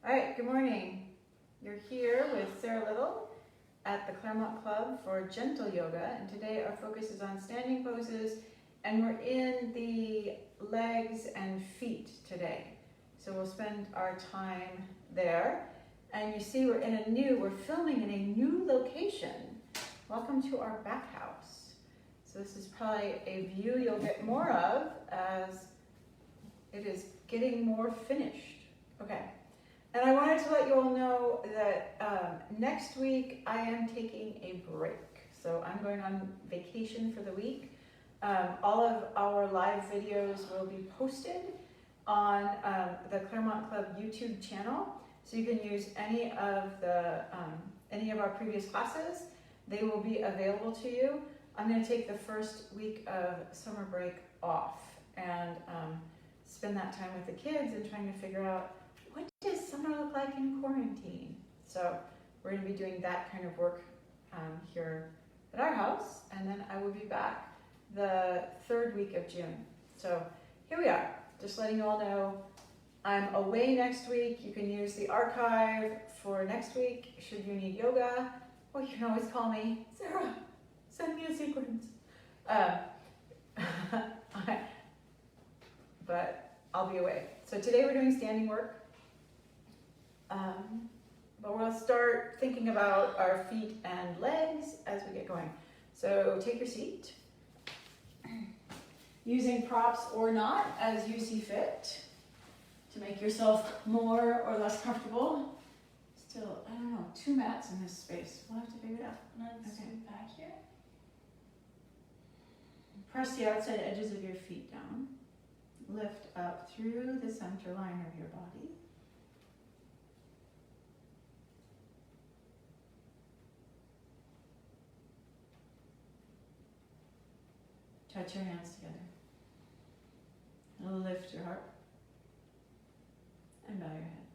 All right, good morning. You're here with Sarah Little at the Claremont Club for Gentle Yoga, and today our focus is on standing poses, and we're in the legs and feet today. So we'll spend our time there. And you see we're filming in a new location. Welcome to our back house. So this is probably a view you'll get more of as it is getting more finished. Okay. And I wanted to let you all know that next week I am taking a break. So I'm going on vacation for the week. All of our live videos will be posted on the Claremont Club YouTube channel. So you can use any of our previous classes. They will be available to you. I'm going to take the first week of summer break off and spend that time with the kids and trying to figure out what does summer look like in quarantine. So we're going to be doing that kind of work here at our house, and then I will be back the third week of June. So here we are, just letting you all know I'm away next week. You can use the archive for next week should you need yoga, or you can always call me, Sarah, send me a sequence. But I'll be away. So today we're doing standing work. But we'll start thinking about our feet and legs as we get going. So take your seat, using props or not as you see fit to make yourself more or less comfortable. Still, I don't know, 2 mats in this space. We'll have to figure it out. Let's move back here. Press the outside edges of your feet down. Lift up through the center line of your body. Touch your hands together. Lift your heart and bow your head.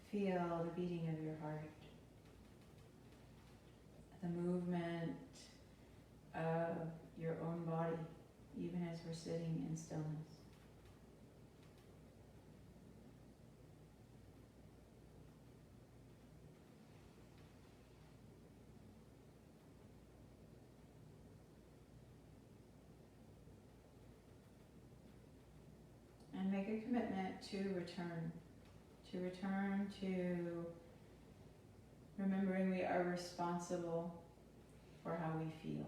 Feel the beating of your heart, the movement of your own body, even as we're sitting in stillness. And make a commitment to return to remembering we are responsible for how we feel.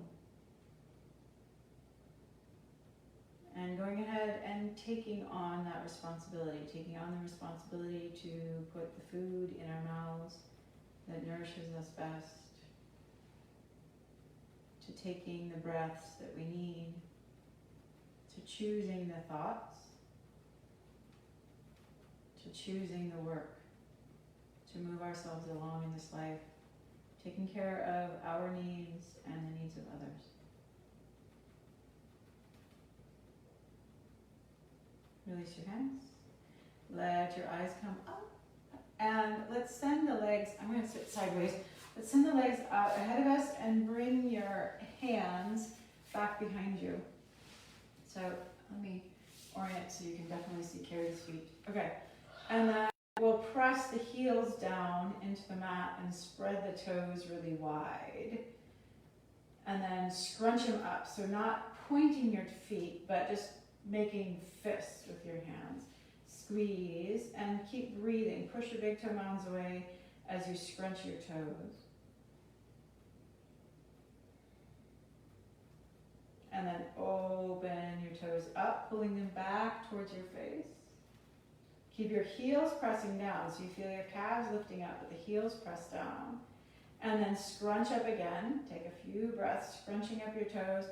And going ahead and taking on that responsibility, taking on the responsibility to put the food in our mouths that nourishes us best, to taking the breaths that we need, to choosing the thoughts, to choosing the work, to move ourselves along in this life, taking care of our needs and the needs of others. Release your hands. Let your eyes come up. And let's send the legs, I'm going to sit sideways. Let's send the legs out ahead of us and bring your hands back behind you. So let me orient so you can definitely see Carrie's feet. Okay. And then we'll press the heels down into the mat and spread the toes really wide. And then scrunch them up. So not pointing your feet, but just making fists with your hands. Squeeze and keep breathing. Push your big toe mounds away as you scrunch your toes. And then open your toes up, pulling them back towards your face. Keep your heels pressing down, so you feel your calves lifting up, but the heels press down. And then scrunch up again. Take a few breaths, scrunching up your toes.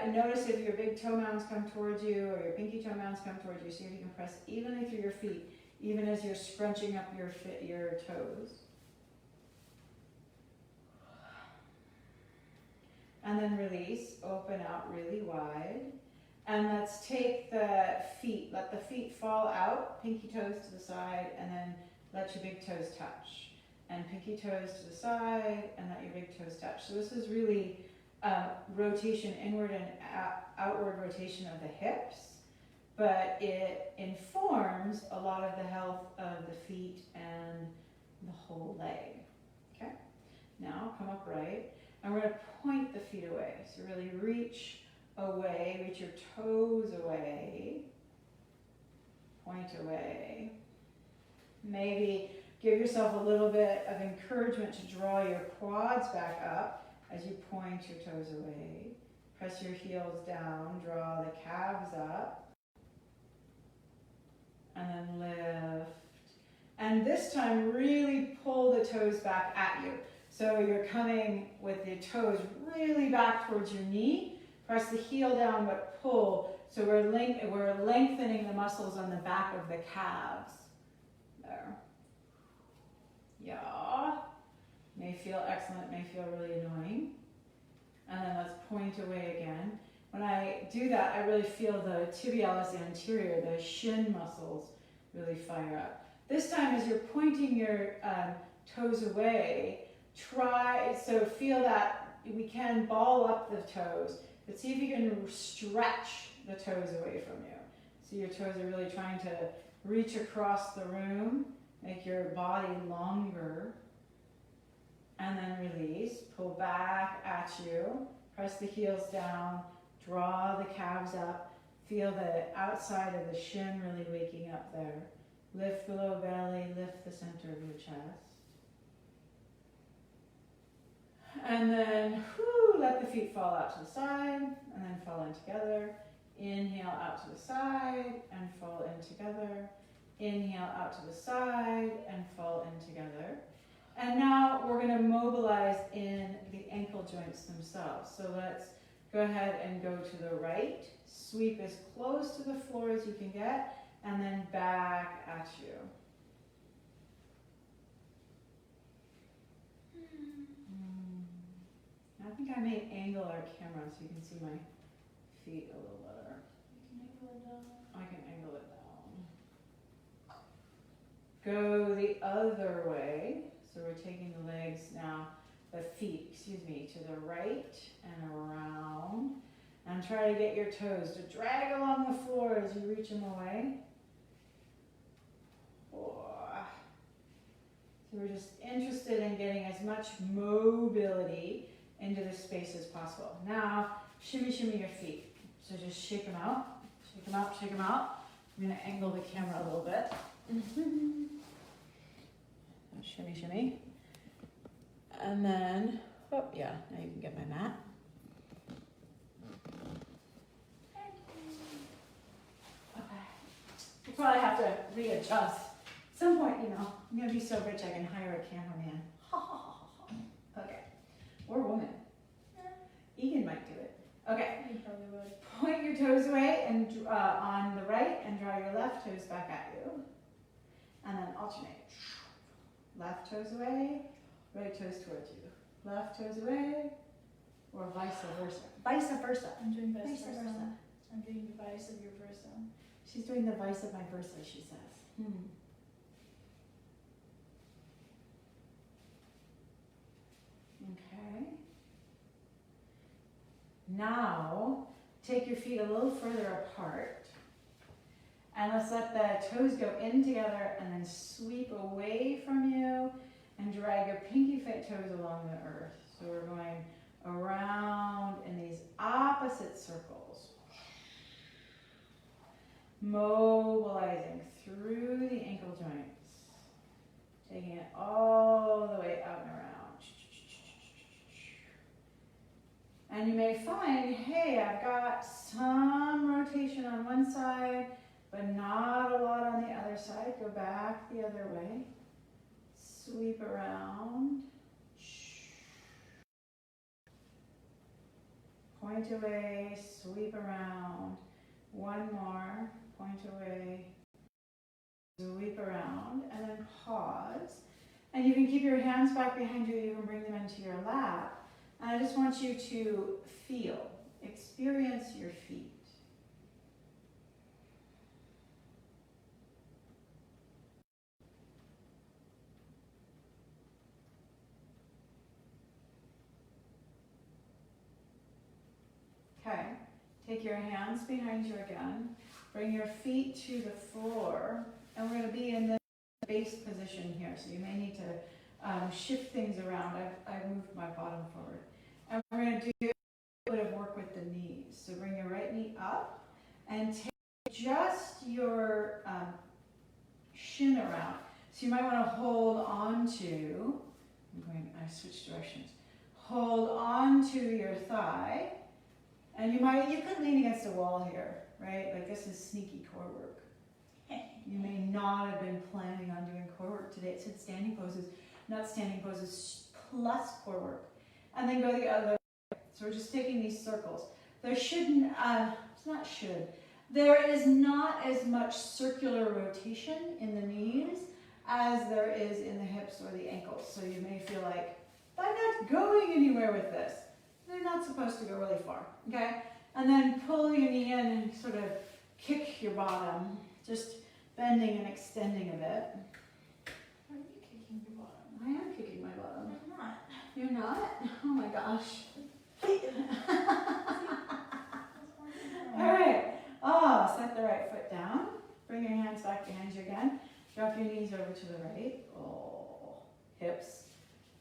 Notice if your big toe mounds come towards you or your pinky toe mounds come towards you. See if you can press evenly through your feet, even as you're scrunching up your toes. And then release, open out really wide. And let's take the feet, let the feet fall out, pinky toes to the side, and then let your big toes touch. and pinky toes to the side, and let your big toes touch. So this is really rotation, inward and outward rotation of the hips, but it informs a lot of the health of the feet and the whole leg. Okay, now come upright, and we're going to point the feet away. So really reach away, reach your toes away, point away. Maybe give yourself a little bit of encouragement to draw your quads back up as you point your toes away. Press your heels down, draw the calves up, and then lift. And this time, really pull the toes back at you. So you're coming with the toes really back towards your knee. Press the heel down, but pull. So we're lengthening the muscles on the back of the calves. There. Yeah. May feel excellent, may feel really annoying. And then let's point away again. When I do that, I really feel the tibialis anterior, the shin muscles, really fire up. This time, as you're pointing your toes away, feel that we can ball up the toes, but see if you can stretch the toes away from you. So your toes are really trying to reach across the room, make your body longer, and then release. Pull back at you, press the heels down, draw the calves up, feel the outside of the shin really waking up there. Lift the low belly, lift the center of your chest. And then let the feet fall out to the side, and then fall in together. Inhale out to the side, and fall in together. Inhale out to the side, and fall in together. And now we're going to mobilize in the ankle joints themselves. So let's go ahead and go to the right. Sweep as close to the floor as you can get, and then back at you. I think I may angle our camera so you can see my feet a little better. You can angle it down. I can angle it down. Go the other way. So we're taking the legs now, the feet, to the right and around. And try to get your toes to drag along the floor as you reach them away. So we're just interested in getting as much mobility into the space as possible. Now, shimmy your feet. So just shake them out, shake them out, shake them out. I'm going to angle the camera a little bit. Shimmy. And then, now you can get my mat. Okay. We'll probably have to readjust. At some point, I'm going to be so rich I can hire a cameraman. Okay. Or woman. Egan might do it. Okay. You probably would. Point your toes away and on the right and draw your left toes back at you. And then alternate. Left toes away, right toes towards you. Left toes away, or vice versa. Vice versa. I'm doing vice Vice versa. versa. I'm doing the vice of your versa. She's doing the vice of my versa, she says. Okay. Now, take your feet a little further apart. And let's let the toes go in together and then sweep away from you and drag your pinky toes along the earth. So we're going around in these opposite circles. Mobilizing through the ankle joints. Taking it all the way out and around. And you may find, hey, I've got some rotation on one side, but not a lot on the other side. Go back the other way. Sweep around. Point away, sweep around. One more. Point away. Sweep around. And then pause. And you can keep your hands back behind you. You can bring them into your lap. And I just want you to feel, experience your feet. Okay, take your hands behind you again. Bring your feet to the floor. And we're going to be in the base position here. So you may need to shift things around. I've moved my bottom forward. And we're going to do a bit of work with the knees. So bring your right knee up and take just your shin around. So you might want to hold on to, I switched directions. Hold on to your thigh. And you could lean against a wall here, right? Like this is sneaky core work. You may not have been planning on doing core work today. It said standing poses, not standing poses plus core work. And then go the other way. So we're just taking these circles. There shouldn't, it's not should. There is not as much circular rotation in the knees as there is in the hips or the ankles. So you may feel like, I'm not going anywhere with this. They're not supposed to go really far, okay? And then pull your knee in and sort of kick your bottom, just bending and extending a bit. Are you kicking your bottom? I am kicking my bottom. I'm not. You're not? Oh my gosh. All right. Oh, set the right foot down. Bring your hands back behind you again. Drop your knees over to the right. Oh, hips.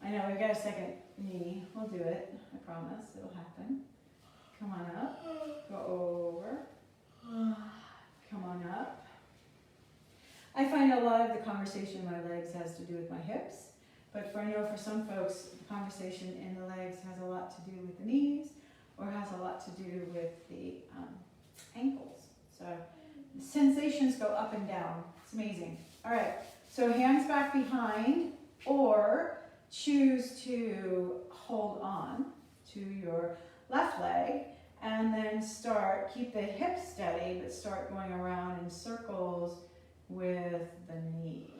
I know, we've got a second knee. We'll do it. I promise. It'll happen. Come on up. Go over. Come on up. I find a lot of the conversation in my legs has to do with my hips. But I know for some folks, the conversation in the legs has a lot to do with the knees or has a lot to do with the ankles. So the sensations go up and down. It's amazing. All right, so hands back behind or choose to hold on to your left leg and then keep the hips steady, but start going around in circles with the knee.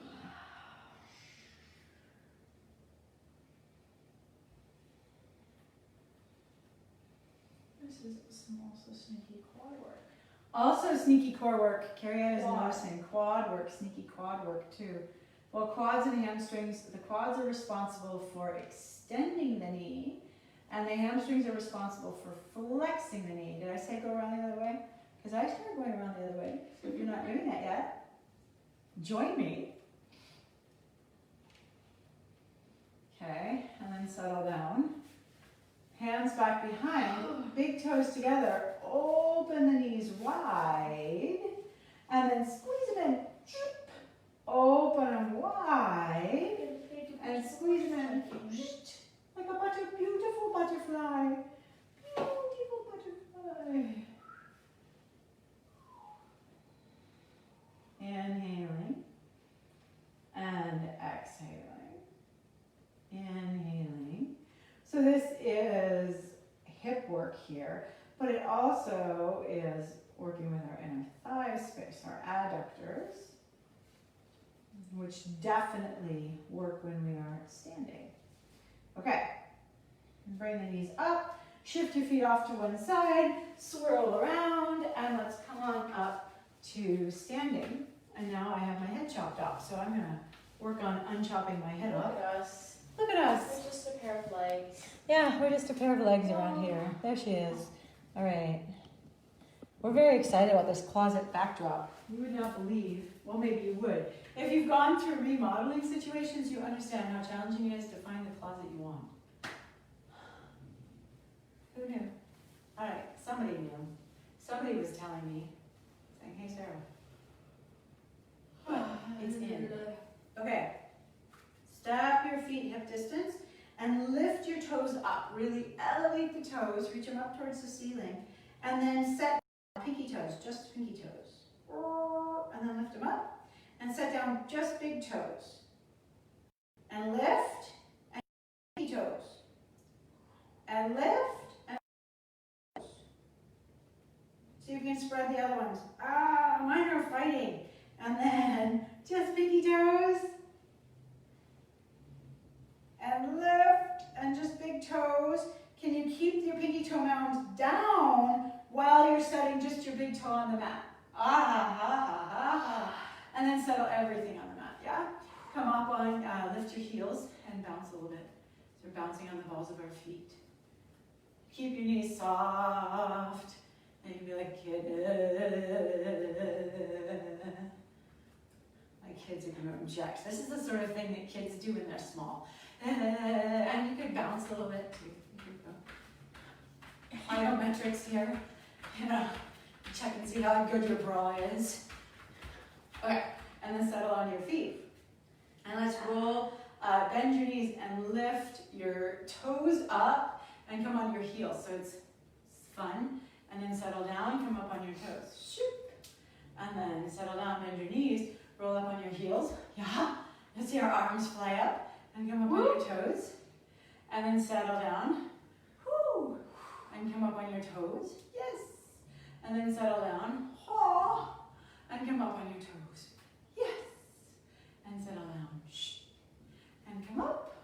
This is some also sneaky quad work. Also sneaky core work. Carrie Ann is noticing quad work, sneaky quad work too. Well, quads and hamstrings, the quads are responsible for extending the knee, and the hamstrings are responsible for flexing the knee. Did I say go around the other way? Because I started going around the other way. So if you're not doing that yet, join me. Okay, and then settle down. Hands back behind, big toes together, open the knees wide, and then squeeze them in. Open them wide, and squeeze them in. Like a beautiful butterfly. Beautiful butterfly. Inhaling and exhaling. Inhaling. So this is hip work here, but it also is working with our inner thigh space, our adductors, which definitely work when we are standing. Okay, bring the knees up, shift your feet off to one side, swirl around, and let's come on up to standing. And now I have my head chopped off, so I'm gonna work on unchopping my head off. Look at us. Look at us. We're just a pair of legs. Yeah, we're just a pair of legs around here. There she is. All right. We're very excited about this closet backdrop. You would not believe, well, maybe you would. If you've gone through remodeling situations, you understand how challenging it is to find the closet you want. Who knew? All right, somebody knew. Somebody was telling me, saying, hey, Sarah. It's in. Okay. Step your feet hip distance and lift your toes up. Really elevate the toes, reach them up towards the ceiling, and then set pinky toes, just pinky toes. And then lift them up and set down just big toes. And lift and pinky toes. And lift and toes. See if you can spread the other ones. Mine are fighting. And then just pinky toes. And lift, and just big toes. Can you keep your pinky toe mounds down while you're setting just your big toe on the mat? And then settle everything on the mat, yeah? Come up on, lift your heels and bounce a little bit. So we're bouncing on the balls of our feet. keep your knees soft. And you can be like a kid. My kids are gonna object. This is the sort of thing that kids do when they're small. And you could bounce a little bit too. Plyometrics here. You know, check and see how good your bra is. Okay, and then settle on your feet. And let's roll, bend your knees and lift your toes up and come on your heels. So it's fun. And then settle down, come up on your toes. Shoop. And then settle down, bend your knees, roll up on your heels. Yeah. Let's see our arms fly up and come up on your toes. And then settle down. Woo. And come up on your toes. Yes. And then settle down. Ha. And come up on your toes. Yes. And settle down. Shh. And come up.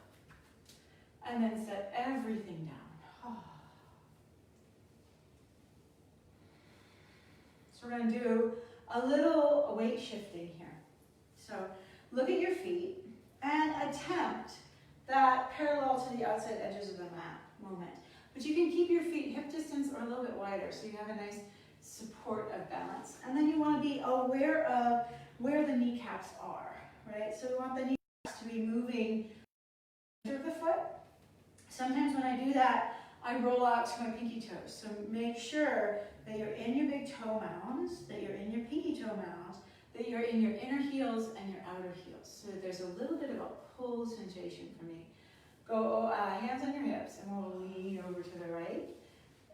And then set everything down. Ha. So we're going to do a little weight shifting here. So look at your feet and attempt that parallel to the outside edges of the mat movement. But you can keep your feet hip distance or a little bit wider so you have a nice support of balance. And then you want to be aware of where the kneecaps are, right? So we want the kneecaps to be moving under the foot. Sometimes when I do that, I roll out to my pinky toes. So make sure that you're in your big toe mounds, that you're in your pinky toe mounds, that you're in your inner heels and your outer heels. So that there's a little bit of a pull sensation for me. Go hands on your hips and we'll lean over to the right.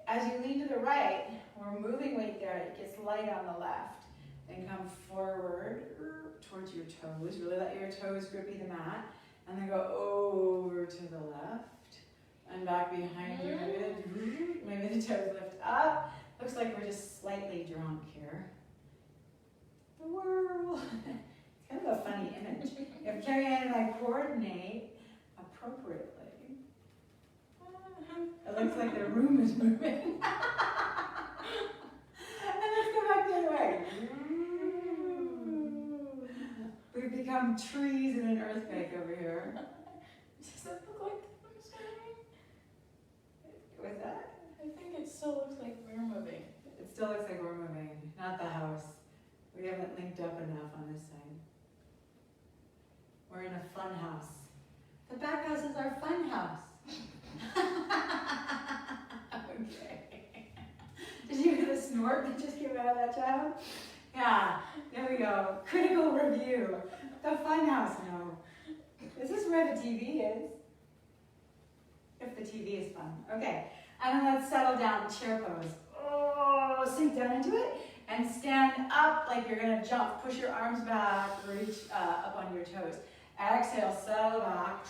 As you lean to the right, we're moving weight there. It gets light on the left. Then come forward towards your toes. Really let your toes grippy the mat. And then go over to the left. And back behind you. Maybe the toes lift up. Looks like we're just slightly drunk here. The whirl. It's kind of a funny image. If Carrie Ann and I coordinate appropriately, it looks like the room is moving. And let's go back the other way. We've become trees in an earthquake over here. Does that look like I'm swimming? What's that? I think it still looks like we're moving. It still looks like we're moving, not the house. We haven't linked up enough on this side. We're in a fun house. The back house is our fun house. Okay. Did you hear the snort that just came out of that child? Yeah, there we go. Critical review. The fun house, no. Is this where the TV is? If the TV is fun. Okay, and then let's settle down, chair pose. Oh, sink down into it and stand up like you're gonna jump. Push your arms back, reach up on your toes. Exhale, settle back,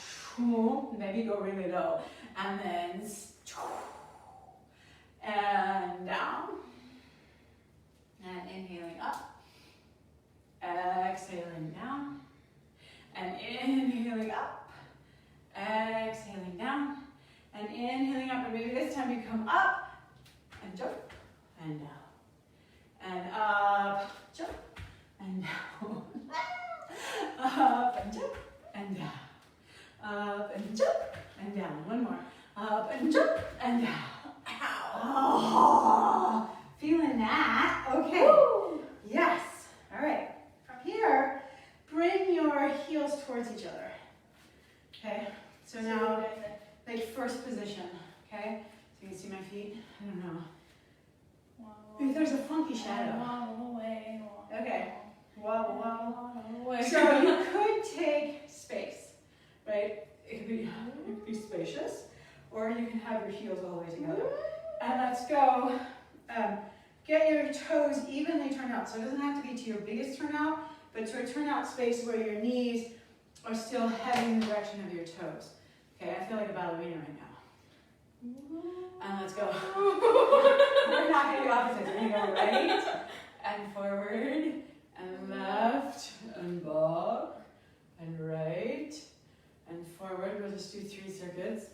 maybe go really low. And then, and down. And inhaling up. Exhaling down. And inhaling up. Exhaling down. And inhaling up. And maybe this time you come up and jump and down. And up, jump and down. Up and jump and down. Up and jump and down. One more. Up and jump and down. Oh, feeling that? Okay. Woo. Yes. All right. From here, bring your heels towards each other. Okay. So now, like first position. Okay. So you can see my feet. I don't know. If there's a funky shadow. Okay. Wobble, wobble. So you could take space, right? It could be spacious, or you can have your heels all the way together. And let's go. Get your toes evenly turned out. So it doesn't have to be to your biggest turnout, but to a turnout space where your knees are still heading in the direction of your toes. Okay, I feel like a ballerina right now. And let's go. We're not going to do opposites. We're going to go right and forward and left and back and right and forward. We'll just do 3 circuits.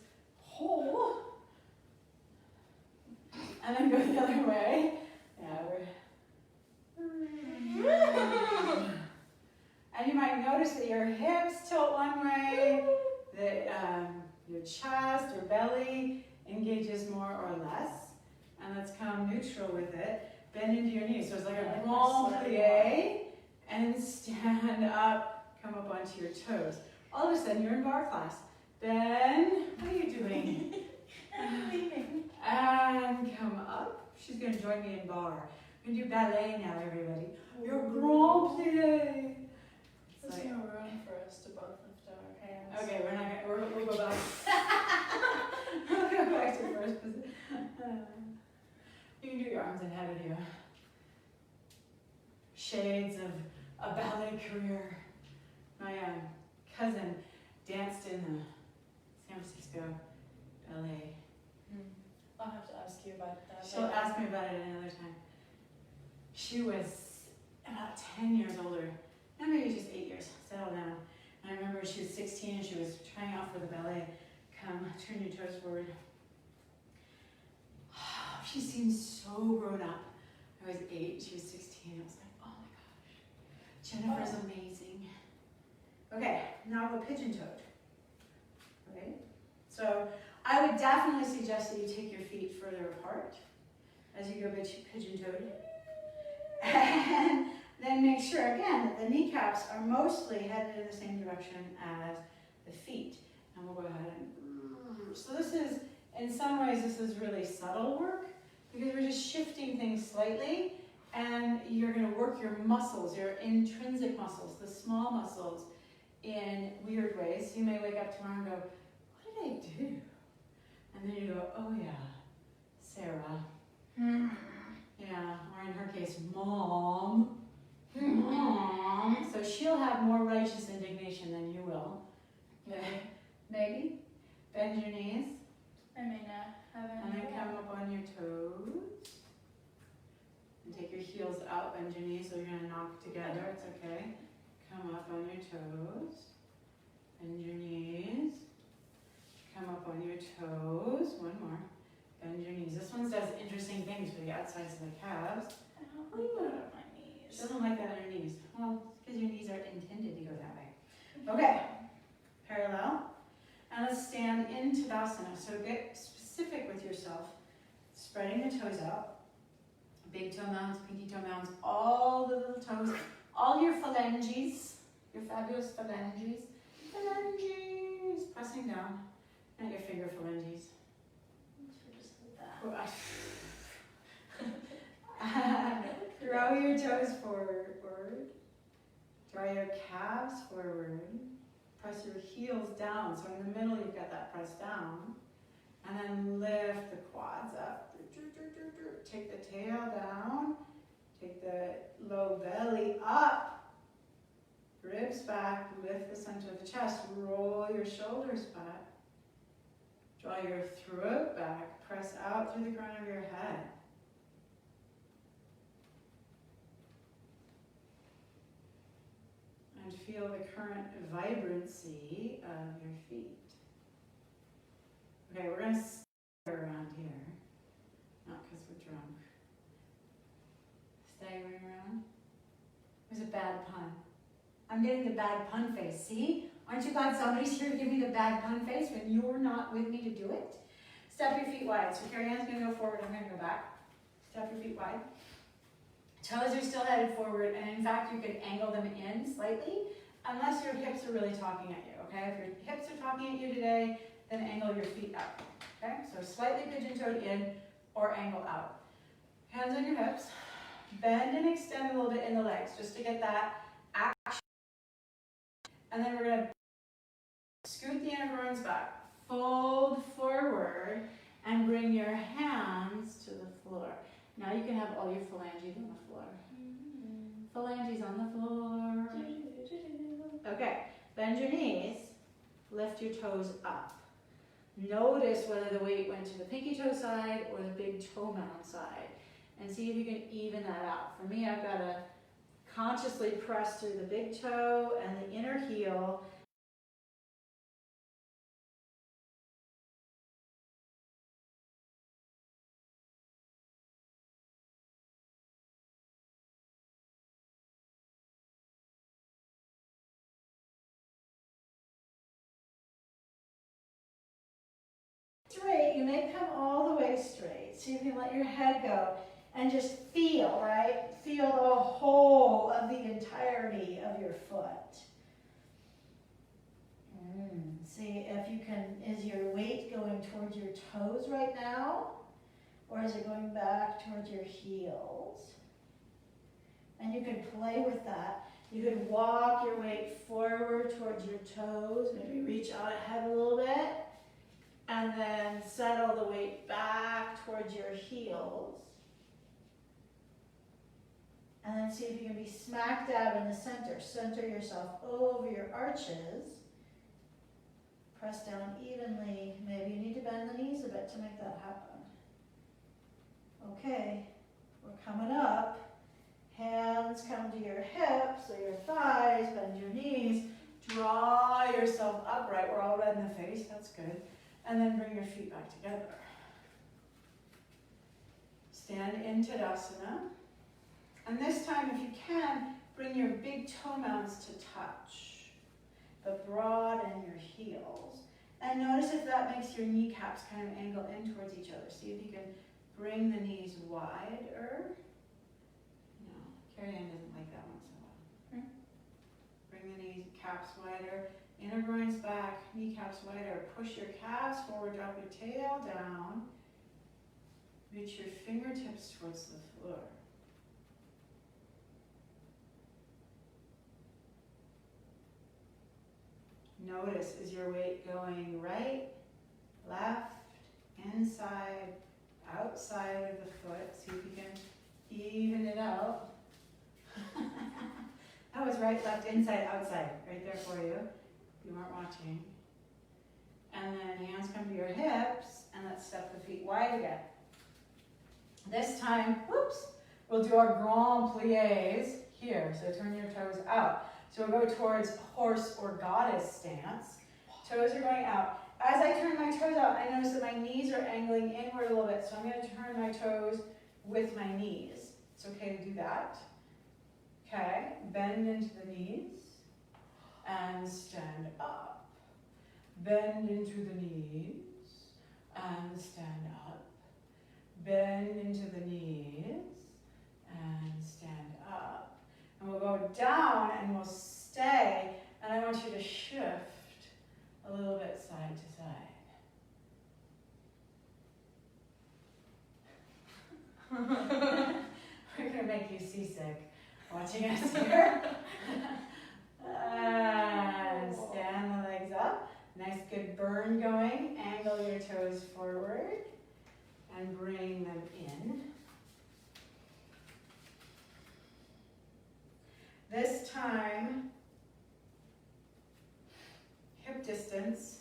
Hold. And then go the other way. Yeah, and you might notice that your hips tilt one way, that your chest or belly engages more or less. And let's come neutral with it. Bend into your knees. So it's like a grand plie. And stand up, come up onto your toes. All of a sudden, you're in bar class. Bend. What are you doing? I'm leaving. And come up. She's going to join me in bar. We're going to do ballet now, everybody. Your grand plie. There's no room for us to both lift our hands. Okay, we're not gonna, we'll go back. We'll go back to first position. You can do your arms ahead of you. Shades of a ballet career. My cousin danced in the San Francisco ballet. I'll have to ask you about that. She'll ask me about it another time. She was about 10 years older. No, maybe just 8 years. Settle down. And I remember she was 16 and she was trying out for the ballet. Come, turn your toes forward. She seemed so grown up. I was 8, she was 16. I was like, oh my gosh, Jennifer's amazing. Okay, now we'll go pigeon-toed. Okay, so I would definitely suggest that you take your feet further apart as you go pigeon-toed. And then make sure, again, that the kneecaps are mostly headed in the same direction as the feet. And we'll go ahead and... So this is, in some ways, this is really subtle work because we're just shifting things slightly and you're going to work your muscles, your intrinsic muscles, the small muscles, in weird ways. You may wake up tomorrow and go, what did I do? And then you go, oh yeah, Sarah. Yeah, or in her case, Mom. Mom. So she'll have more righteous indignation than you will. Okay. Maybe. Bend your knees. I may not have any. And then come up on your toes. And take your heels out, bend your knees so you're going to knock together. It's okay. Come up on your toes. Bend your knees. Come up on your toes. One more. Bend your knees. This one does interesting things for the outsides of the calves. I don't like that on my knees. She doesn't like that on her knees. Well, because your knees are intended to go that way. Okay. Parallel. And let's stand in Tadasana. So get specific with yourself. Spreading the toes out. Big toe mounds, pinky toe mounds, all the little toes, all your phalanges, your fabulous phalanges. Phalanges. Pressing down. Not your finger phalanges. Just like that. Throw your toes forward. Draw your calves forward. Press your heels down. So in the middle you've got that press down. And then lift the quads up. Take the tail down. Take the low belly up. Ribs back. Lift the center of the chest. Roll your shoulders back. Draw your throat back. Press out through the crown of your head. And feel the current vibrancy of your feet. Okay, we're going to stagger around here. Not because we're drunk. Staggering around. There's a bad pun. I'm getting the bad pun face. See? Aren't you glad somebody's here to give me the bad pun face when you're not with me to do it? Step your feet wide. So Carrie Ann's going to go forward. I'm going to go back. Step your feet wide. Toes are still headed forward. And in fact, you can angle them in slightly unless your hips are really talking at you. Okay? If your hips are talking at you today, then angle your feet up. Okay? So slightly pigeon-toed in or angle out. Hands on your hips. Bend and extend a little bit in the legs just to get that action. And then we're going to scoot the inner groins back. Fold forward and bring your hands to the floor. Now you can have all your phalanges on the floor. Phalanges on the floor. Okay, bend your knees. Lift your toes up. Notice whether the weight went to the pinky toe side or the big toe mound side. And see if you can even that out. For me, I've got to consciously press through the big toe and the inner heel. Straight. you may come all the way straight. See if you can let your head go and just feel, right? Feel the whole of the entirety of your foot. See if you can, is your weight going towards your toes right now? Or is it going back towards your heels? And you can play with that. You could walk your weight forward towards your toes, maybe reach out ahead a little bit, and then settle the weight back towards your heels. And then see if you can be smack dab in the center. Center yourself over your arches. Press down evenly. Maybe you need to bend the knees a bit to make that happen. Okay, we're coming up. Hands come to your hips or your thighs, bend your knees. Draw yourself upright. We're all red in the face, that's good. And then bring your feet back together. Stand in Tadasana. And this time, if you can, bring your big toe mounts to touch, but broaden your heels. And notice if that makes your kneecaps kind of angle in towards each other. See if you can bring the knees wider. No, Carrie Ann doesn't like that one so well. Bring the knees, caps wider, inner groins back, kneecaps wider. Push your calves forward, drop your tail down. Reach your fingertips towards the floor. Notice, is your weight going right, left, inside, outside of the foot? See if you can even it out. That was right, left, inside, outside, right there for you, if you weren't watching. And then hands come to your hips, and let's step the feet wide again. This time, whoops, we'll do our grand pliés here, so turn your toes out. So we'll go towards horse or goddess stance. Toes are going out. As I turn my toes out, I notice that my knees are angling inward a little bit, so I'm going to turn my toes with my knees. It's okay to do that. Okay, bend into the knees and stand up. Bend into the knees and stand up. Bend into the knees and stand up. And we'll go down and we'll stay, and I want you to shift a little bit side to side. We're going to make you seasick watching us here. And stand the legs up. Nice good burn going. Angle your toes forward and bring them in. This time, hip distance,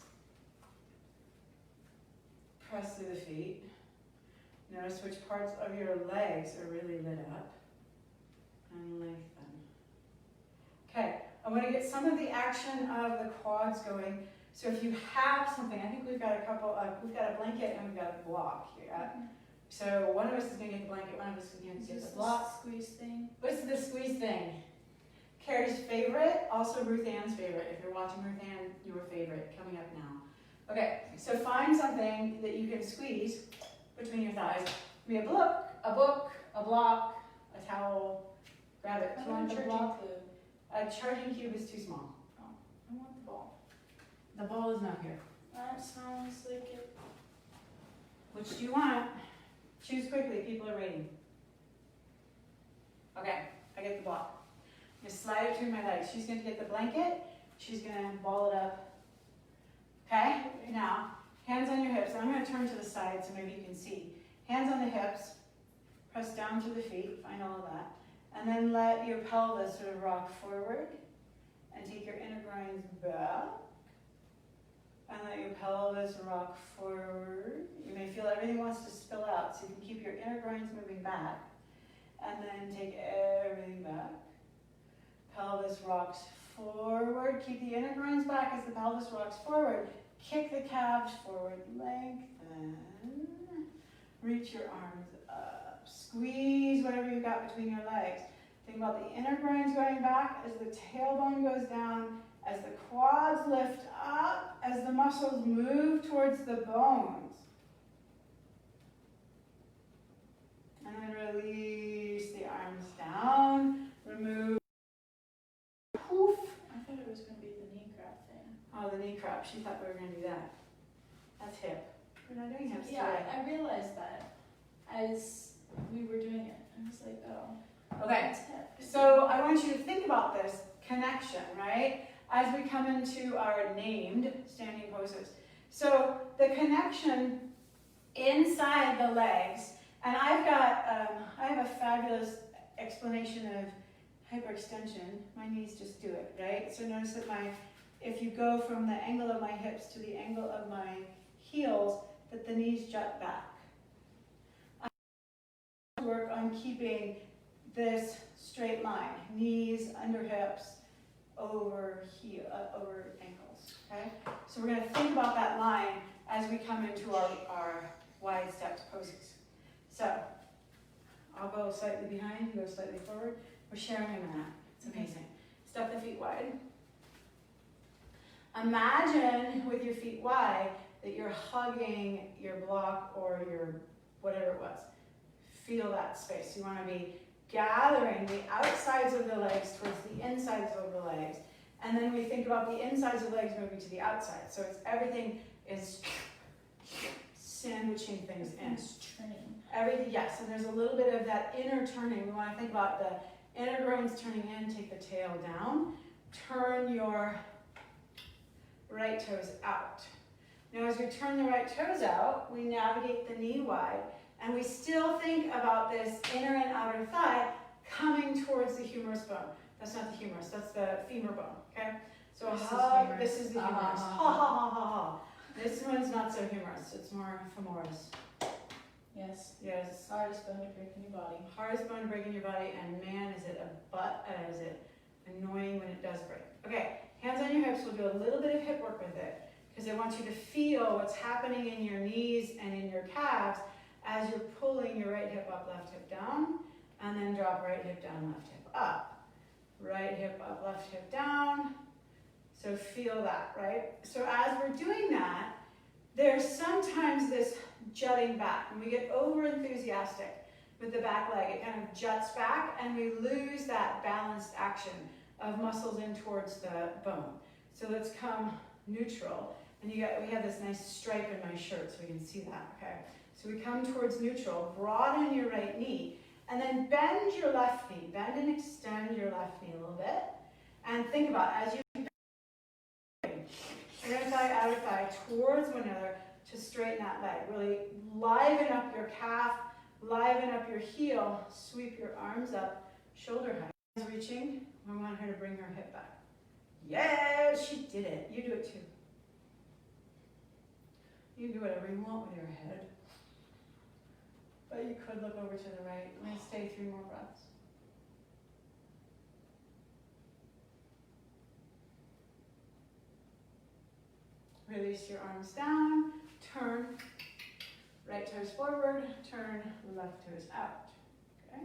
press through the feet. Notice which parts of your legs are really lit up, and lengthen. Okay, I want to get some of the action of the quads going. So if you have something, I think we've got we've got a blanket and we've got a block here. So one of us is going to get the blanket, one of us is going to get the block. Squeeze thing. What's the squeeze thing? Carrie's favorite, also Ruth Ann's favorite. If you're watching Ruth Ann, your favorite, coming up now. Okay, so find something that you can squeeze between your thighs. Maybe a book, a block, a towel. Grab it. Do you want the block? A charging cube is too small. Oh, I want the ball. The ball is not here. That sounds like it. Which do you want? Choose quickly, people are waiting. Okay, I get the block. Just slide it between my legs. She's going to get the blanket. She's going to ball it up. Okay? Now, hands on your hips. I'm going to turn to the side so maybe you can see. Hands on the hips. Press down to the feet. Find all of that. And then let your pelvis sort of rock forward. And take your inner groins back. And let your pelvis rock forward. You may feel everything wants to spill out, so you can keep your inner groins moving back. And then take everything back. Pelvis rocks forward. Keep the inner groins back as the pelvis rocks forward. Kick the calves forward. Lengthen. Reach your arms up. Squeeze whatever you've got between your legs. Think about the inner groins going back as the tailbone goes down, as the quads lift up, as the muscles move towards the bones. And then release the arms down. Remove. Poof. I thought it was going to be the knee crab thing. Oh, the knee crab. She thought we were going to do that. That's hip. We're not doing hips Yeah, today. I realized that as we were doing it. I was like, oh. Okay. It's hip. So I want you to think about this connection, right? As we come into our named standing poses. So the connection inside the legs, and I've got, I have a fabulous explanation of hyperextension. My knees just do it, right? So notice that if you go from the angle of my hips to the angle of my heels, that the knees jut back. I work on keeping this straight line, knees under hips, over ankles, okay? So we're gonna think about that line as we come into our wide stepped poses. So I'll go slightly behind, you go slightly forward. We're sharing in that, it's amazing. Step the feet wide. Imagine with your feet wide that you're hugging your block or your whatever it was. Feel that space. You wanna be gathering the outsides of the legs towards the insides of the legs. And then we think about the insides of the legs moving to the outside. So it's everything is sandwiching things in. It's turning. Everything, yes, and there's a little bit of that inner turning. We want to think about the inner groins turning in, take the tail down, turn your right toes out. Now as we turn the right toes out, we navigate the knee wide, and we still think about this inner and outer thigh coming towards the humerus bone. That's not the humerus, that's the femur bone, okay? So this is the humerus. Ha ha ha ha ha. This one's not so humerus, it's more femoris. Yes. Yes. Hardest bone to break in your body. Hardest bone to break in your body, and man, is it annoying when it does break. Okay, hands on your hips, we'll do a little bit of hip work with it, because I want you to feel what's happening in your knees and in your calves as you're pulling your right hip up, left hip down, and then drop right hip down, left hip up. Right hip up, left hip down. So feel that, right? So as we're doing that, there's sometimes this jutting back. When we get over enthusiastic with the back leg, it kind of juts back and we lose that balanced action of muscles in towards the bone. So let's come neutral. And we have this nice stripe in my shirt so we can see that, okay? So we come towards neutral, broaden your right knee, and then bend your left knee. Bend and extend your left knee a little bit. And think about as you inner thigh, outer thigh towards one another to straighten that leg. Really liven up your calf, liven up your heel, sweep your arms up, shoulder height. Reaching, we want her to bring her hip back. Yes, she did it. You do it too. You can do whatever you want with your head. But you could look over to the right. We're going to stay 3 more breaths. Release your arms down, turn, right toes forward, turn, left toes out, okay?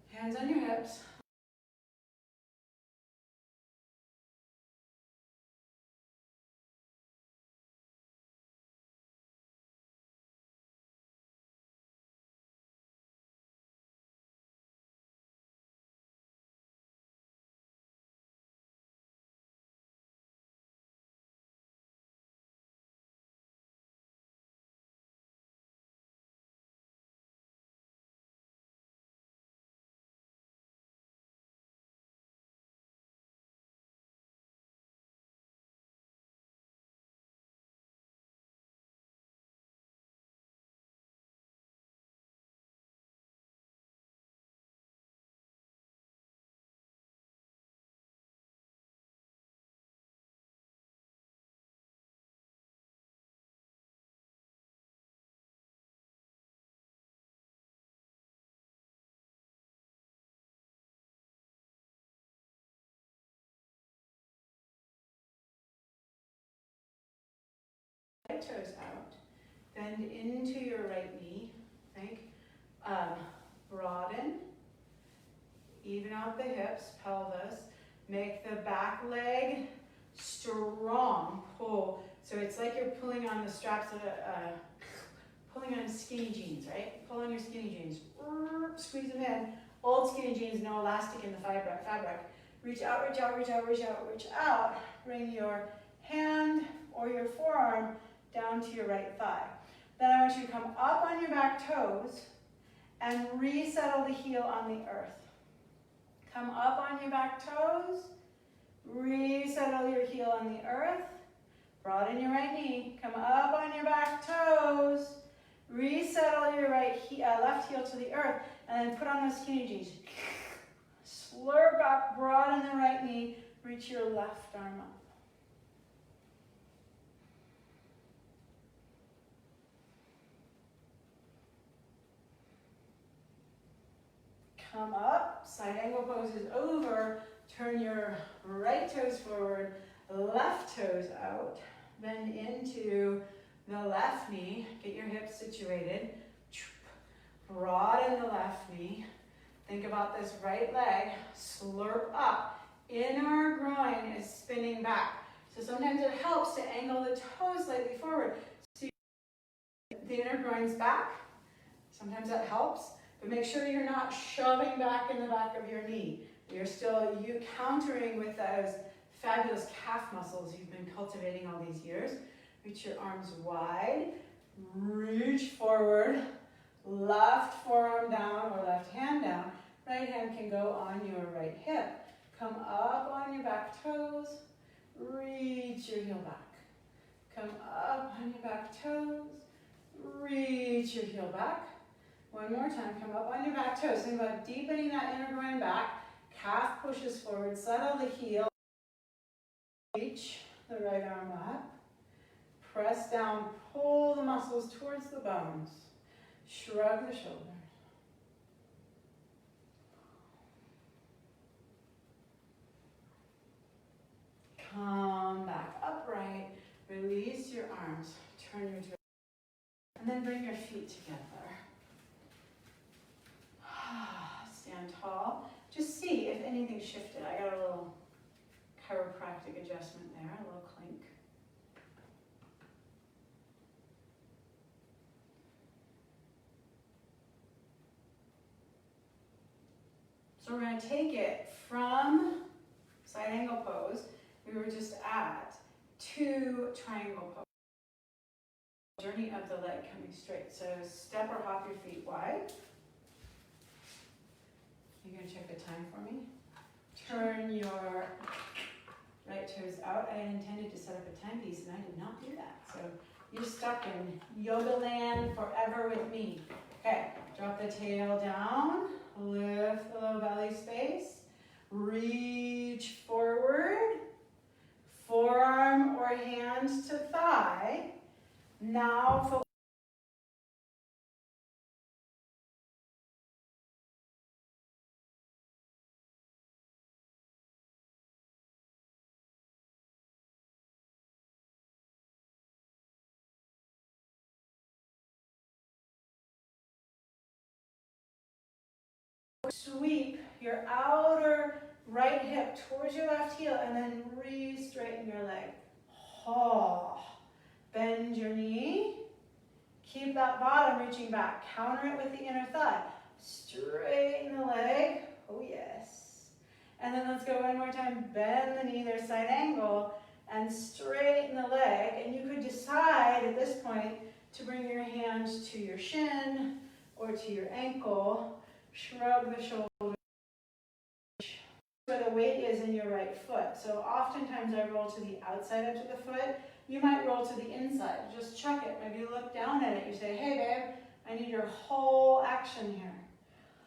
Hands on your hips. Right toes out, bend into your right knee, think, broaden, even out the hips, pelvis, make the back leg strong, pull, so it's like you're pulling on the straps of a pulling on skinny jeans, right? Pull on your skinny jeans, squeeze them in. Old skinny jeans, no elastic in the fabric. Reach out, reach out, reach out, reach out, reach out. Bring your hand or your forearm down to your right thigh. Then I want you to come up on your back toes and resettle the heel on the earth. Come up on your back toes, resettle your heel on the earth. Broaden your right knee, come up on your back toes, resettle your left heel to the earth, and then put on those skinny jeans. Slurp up, broaden the right knee, reach your left arm up. Come up, side angle pose is over. Turn your right toes forward, left toes out. Bend into the left knee. Get your hips situated. Broaden the left knee. Think about this right leg. Slurp up. Inner groin is spinning back. So sometimes it helps to angle the toes slightly forward. So the inner groin's back. Sometimes that helps. But make sure you're not shoving back in the back of your knee. You're still countering with those fabulous calf muscles you've been cultivating all these years. Reach your arms wide. Reach forward. Left forearm down or left hand down. Right hand can go on your right hip. Come up on your back toes. Reach your heel back. Come up on your back toes. Reach your heel back. One more time, come up on your back toes. Think about deepening that inner groin back. Calf pushes forward, settle the heel. Reach the right arm up. Press down, pull the muscles towards the bones. Shrug the shoulders. Come back upright. Release your arms. Turn your toes. And then bring your feet together. Stand tall. Just see if anything shifted. I got a little chiropractic adjustment there, a little clink. So we're going to take it from side angle pose, we were just at, to triangle pose. Journey of the leg coming straight. So step or hop your feet wide. You're going to check the time for me. Turn your right toes out. I intended to set up a timepiece and I did not do that. So you're stuck in yoga land forever with me. Okay, drop the tail down. Lift the low belly space. Reach forward. Forearm or hands to thigh. Now focus. Sweep your outer right hip towards your left heel and then re-straighten your leg. Bend your knee. Keep that bottom reaching back. Counter it with the inner thigh. Straighten the leg. Oh yes. And then let's go one more time. Bend the knee, there's side angle, and straighten the leg. And you could decide at this point to bring your hands to your shin or to your ankle. Shrug the shoulders. Where the weight is in your right foot. So oftentimes I roll to the outside edge of the foot. You might roll to the inside. Just check it. Maybe you look down at it. You say, hey babe, I need your whole action here.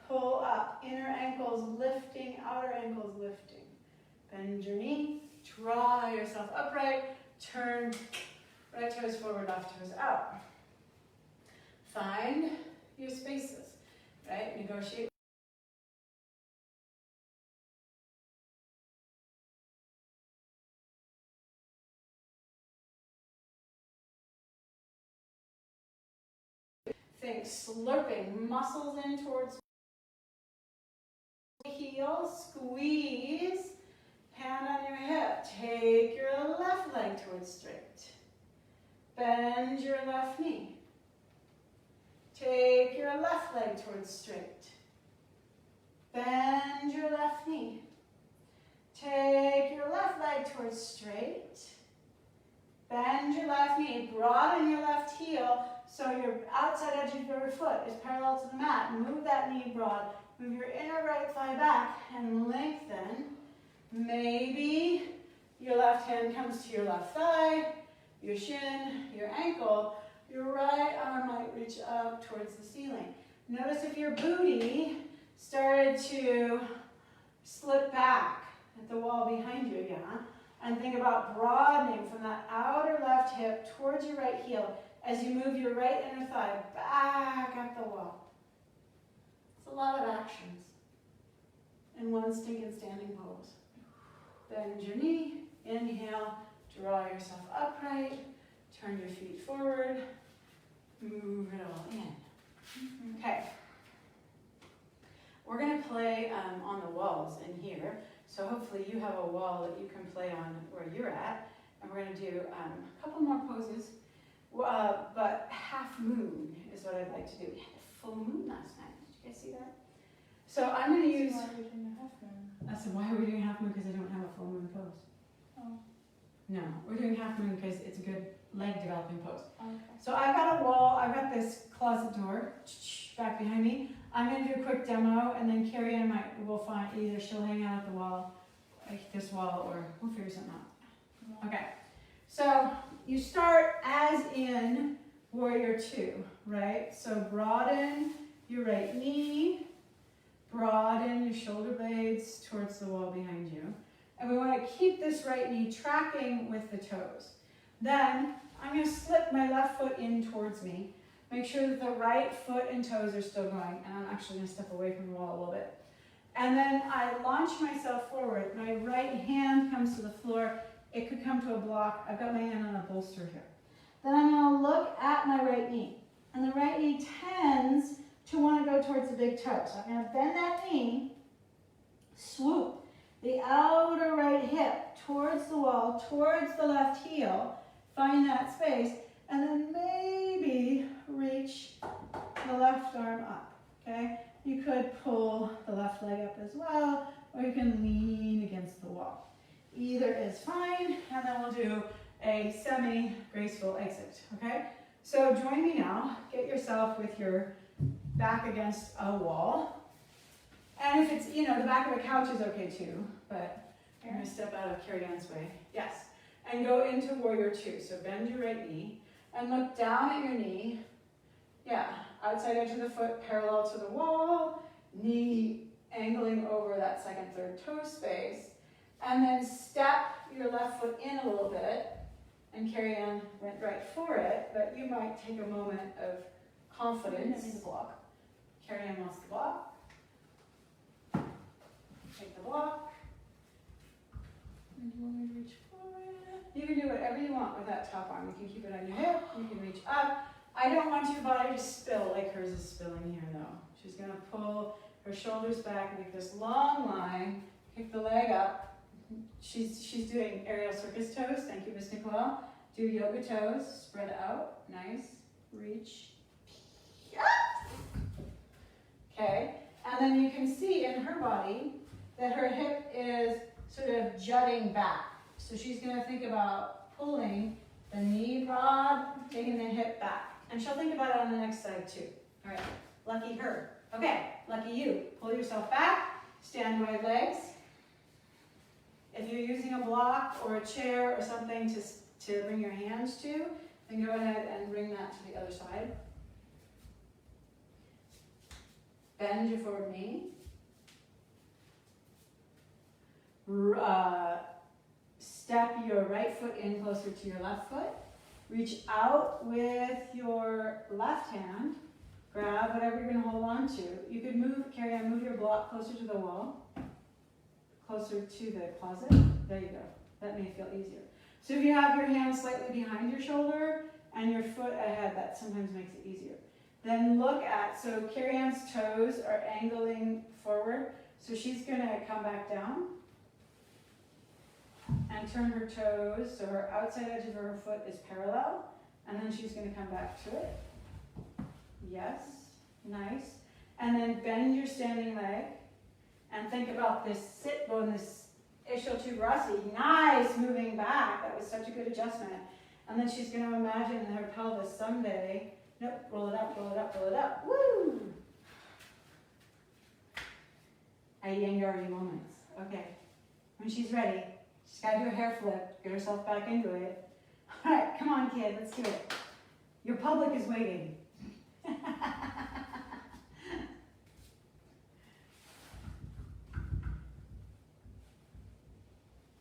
Pull up. Inner ankles lifting, outer ankles lifting. Bend your knee. Draw yourself upright. Turn right toes forward, left toes out. Find your spaces. Right? Negotiate. Think slurping, muscles in towards heel, squeeze, hand on your hip. Take your left leg towards straight. Bend your left knee. Take your left leg towards straight. Bend your left knee. Take your left leg towards straight. Bend your left knee. Broaden your left heel so your outside edge of your foot is parallel to the mat. Move that knee broad. Move your inner right thigh back and lengthen. Maybe your left hand comes to your left thigh, your shin, your ankle. Your right arm might reach up towards the ceiling. Notice if your booty started to slip back at the wall behind you, yeah? And think about broadening from that outer left hip towards your right heel as you move your right inner thigh back at the wall. It's a lot of actions in one stinking standing pose. Bend your knee, inhale, draw yourself upright, turn your feet forward, move it all in. Okay. We're going to play on the walls in here. So hopefully you have a wall that you can play on where you're at. And we're going to do a couple more poses. But half moon is what I'd like to do. We had a full moon last night. Did you guys see that? So I'm going to use... Why are we doing a half moon? I said, why are we doing half moon? Because I don't have a full moon pose. Oh. No, we're doing half moon because it's a good leg developing pose. Okay. So I've got a wall, I've got this closet door back behind me. I'm going to do a quick demo and then Carrie Ann will find either she'll hang out at the wall, like this wall, or we'll figure something out. Okay, so you start as in warrior two, right? So broaden your right knee, broaden your shoulder blades towards the wall behind you. And we want to keep this right knee tracking with the toes. Then I'm going to slip my left foot in towards me. Make sure that the right foot and toes are still going. And I'm actually going to step away from the wall a little bit. And then I launch myself forward. My right hand comes to the floor. It could come to a block. I've got my hand on a bolster here. Then I'm going to look at my right knee. And the right knee tends to want to go towards the big toe. So I'm going to bend that knee, swoop the outer right hip towards the wall, towards the left heel. Find that space. And then maybe reach the left arm up, okay? You could pull the left leg up as well, or you can lean against the wall. Either is fine, and then we'll do a semi-graceful exit, okay? So join me now. Get yourself with your back against a wall. And if it's, the back of a couch is okay too, but I'm going to step out of Carrie Ann's way. Yes. And go into warrior two. So bend your right knee and look down at your knee. Yeah, outside edge of the foot parallel to the wall, knee angling over that second, third toe space. And then step your left foot in a little bit. And Carrie Ann went right for it, but you might take a moment of confidence. Block. Carrie Ann wants the block. Take the block. And you want me to reach forward? You can do whatever you want with that top arm. You can keep it on your hip. You can reach up. I don't want your body to spill like hers is spilling here, though. She's going to pull her shoulders back, make this long line, kick the leg up. She's doing aerial circus toes. Thank you, Miss Nicole. Do yoga toes. Spread out. Nice. Reach. Okay. And then you can see in her body that her hip is sort of jutting back. So she's going to think about pulling the knee broad, taking the hip back. And she'll think about it on the next side too. All right, lucky her. Okay, lucky you. Pull yourself back, stand wide legs. If you're using a block or a chair or something to bring your hands to, then go ahead and bring that to the other side. Bend your forward knee. Step your right foot in closer to your left foot. Reach out with your left hand. Grab whatever you're going to hold on to. You could move your block closer to the wall, closer to the closet. There you go. That may feel easier. So if you have your hand slightly behind your shoulder and your foot ahead, that sometimes makes it easier. Then so Carrie Ann's toes are angling forward. So she's going to come back down and turn her toes so her outside edge of her foot is parallel. And then she's going to come back to it. Yes, nice. And then bend your standing leg and think about this sit bone, this Ishotu-Rasi. Nice, moving back. That was such a good adjustment. And then she's going to imagine her pelvis someday. Nope, roll it up, roll it up, roll it up. Woo! Iyengar moments. Okay. When she's ready, she's got to do a hair flip, get herself back into it. All right, come on, kid, let's do it. Your public is waiting.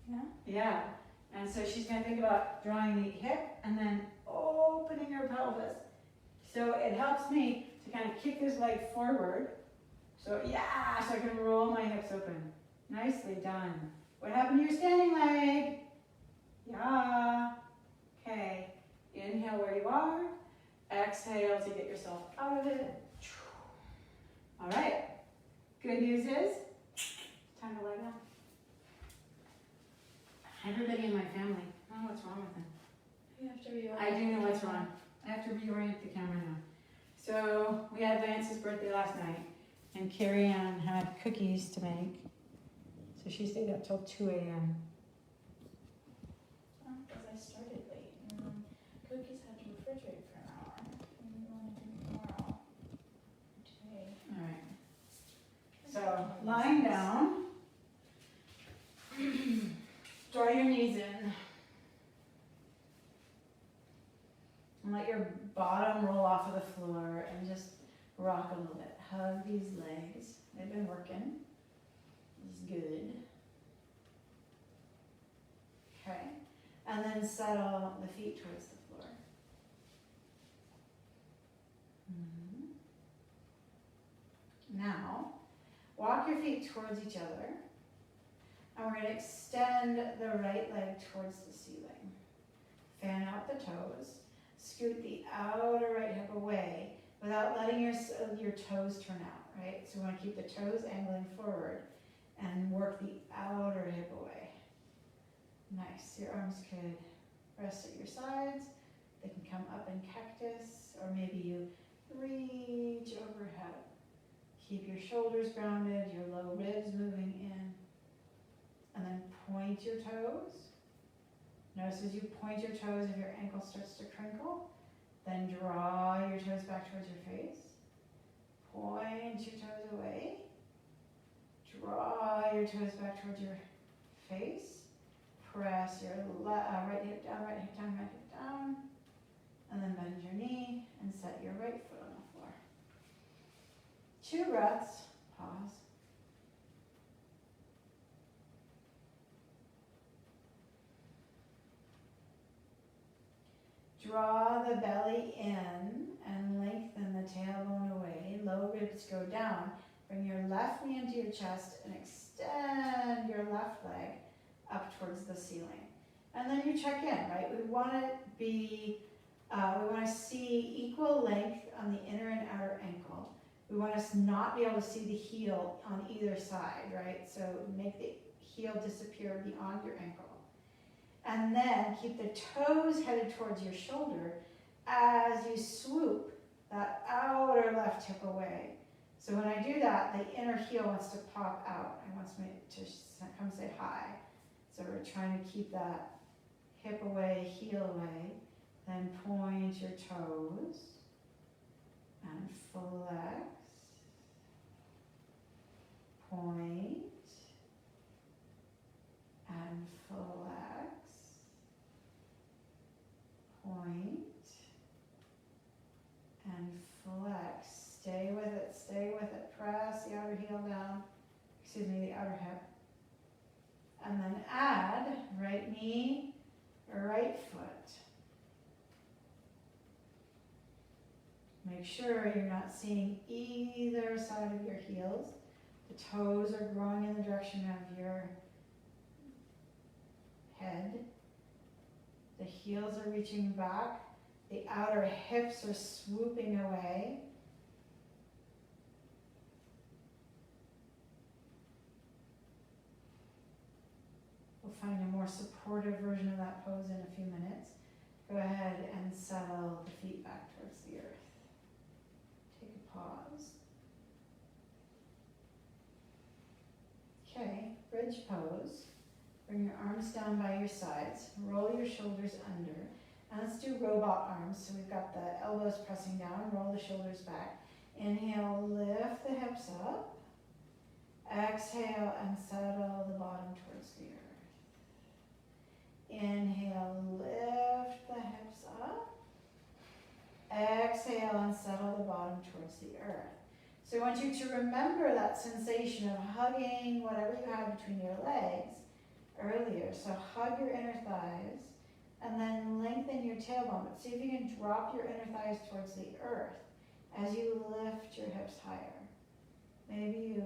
Yeah? Yeah. And so she's going to think about drawing the hip and then opening her pelvis. So it helps me to kind of kick this leg forward. So yeah, so I can roll my hips open. Nicely done. What happened to your standing leg? Yeah. Okay. Inhale where you are. Exhale to get yourself out of it. All right. Good news is, time to lie down. Everybody in my family, I don't know what's wrong with them. You have to reorient. I do know what's wrong. I have to reorient the camera now. So we had Vance's birthday last night, and Carrie Ann had cookies to make. So she stayed up till 2 a.m. Because I started late, and then cookies had to refrigerate for an hour. And we want to do tomorrow. Today. All right. So lying down, draw your knees in, and let your bottom roll off of the floor, and just rock a little bit. Hug these legs. They've been working. It's good. Okay. And then settle the feet towards the floor. Now, walk your feet towards each other. And we're going to extend the right leg towards the ceiling. Fan out the toes. Scoot the outer right hip away without letting your toes turn out, right? So we want to keep the toes angling forward and work the outer hip away. Nice. Your arms could rest at your sides. They can come up in cactus, or maybe you reach overhead. Keep your shoulders grounded, your low ribs moving in. And then point your toes. Notice as you point your toes, if your ankle starts to crinkle, then draw your toes back towards your face. Point your toes away. Draw your toes back towards your face. Press your right hip down, right hip down, right hip down. And then bend your knee and set your right foot on the floor. 2 breaths. Pause. Draw the belly in and lengthen the tailbone away. Low ribs go down. Bring your left knee into your chest and extend your left leg up towards the ceiling. And then you check in, right? We want to see equal length on the inner and outer ankle. We want to not be able to see the heel on either side, right? So make the heel disappear beyond your ankle. And then keep the toes headed towards your shoulder as you swoop that outer left hip away. So when I do that, the inner heel wants to pop out. It wants me to come say hi. So we're trying to keep that hip away, heel away. Then point your toes and flex. Point and flex. Point and flex. Stay with it, stay with it. Press the outer heel down, the outer hip. And then add right knee, right foot. Make sure you're not seeing either side of your heels. The toes are growing in the direction of your head. The heels are reaching back. The outer hips are swooping away. We'll find a more supportive version of that pose in a few minutes. Go ahead and settle the feet back towards the earth. Pause. Okay, bridge pose. Bring your arms down by your sides. Roll your shoulders under. And let's do robot arms. So we've got the elbows pressing down. Roll the shoulders back. Inhale, lift the hips up. Exhale and settle the bottom towards the earth. Inhale, lift the hips up. Exhale and settle the bottom towards the earth. So I want you to remember that sensation of hugging whatever you had between your legs earlier. So hug your inner thighs and then lengthen your tailbone. But see if you can drop your inner thighs towards the earth as you lift your hips higher. Maybe you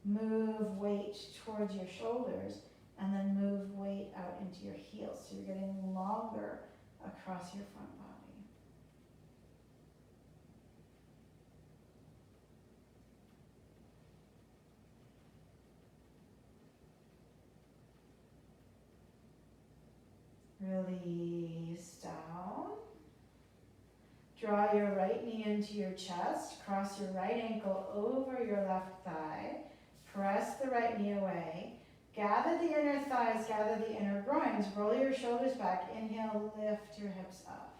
move weight towards your shoulders and then move weight out into your heels. So you're getting longer across your front body. Release down. Draw your right knee into your chest. Cross your right ankle over your left thigh. Press the right knee away. Gather the inner thighs, gather the inner groins. Roll your shoulders back. Inhale, lift your hips up.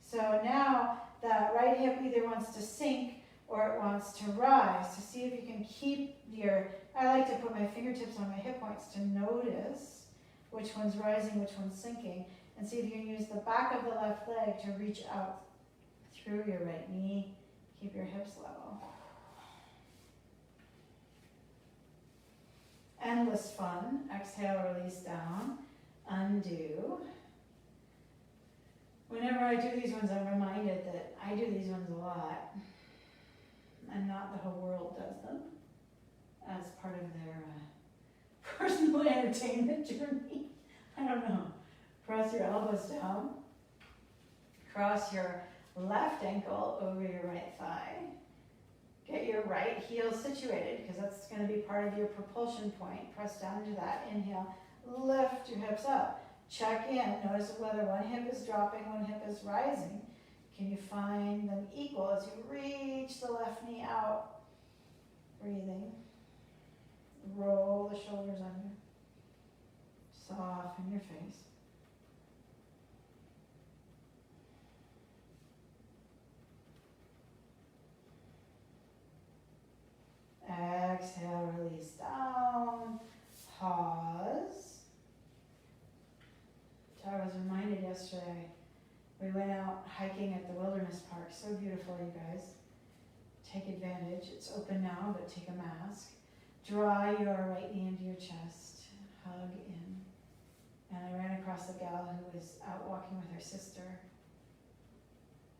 So now that right hip either wants to sink or it wants to rise. So see if you can keep I like to put my fingertips on my hip points to notice which one's rising, which one's sinking, and see if you can use the back of the left leg to reach out through your right knee. Keep your hips level. Endless fun. Exhale, release down. Undo. Whenever I do these ones, I'm reminded that I do these ones a lot, and not the whole world does them as part of their personal entertainment journey. I don't know. Cross your elbows down. Cross your left ankle over your right thigh. Get your right heel situated because that's going to be part of your propulsion point. Press down to that. Inhale. Lift your hips up. Check in. Notice whether one hip is dropping, one hip is rising. Can you find them equal as you reach the left knee out? Breathing. Roll the shoulders under. Soften your face. Exhale, release down. Pause. So I was reminded yesterday, we went out hiking at the wilderness park. So beautiful, you guys. Take advantage. It's open now, but take a mask. Draw your right knee into your chest, hug in. And I ran across a gal who was out walking with her sister.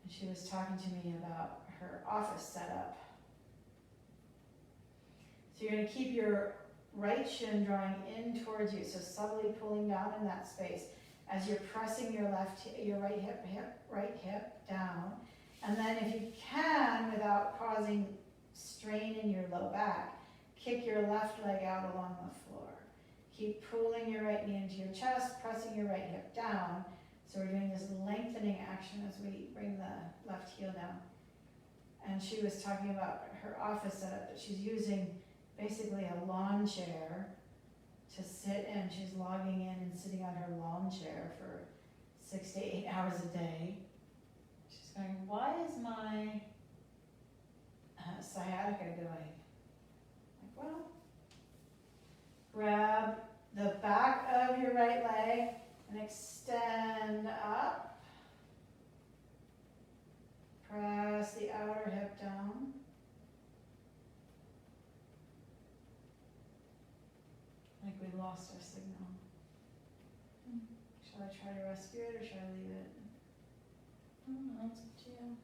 And she was talking to me about her office setup. So you're going to keep your right shin drawing in towards you, so subtly pulling down in that space as you're pressing your right hip down. And then if you can, without causing strain in your low back, kick your left leg out along the floor. Keep pulling your right knee into your chest, pressing your right hip down. So we're doing this lengthening action as we bring the left heel down. And she was talking about her office setup that she's using basically a lawn chair to sit in. She's logging in and sitting on her lawn chair for 6 to 8 hours a day. She's going, why is my sciatica going? Well, grab the back of your right leg and extend up. Press the outer hip down. Like we lost our signal. Shall I try to rescue it or shall I leave it? I don't know, it's up to you.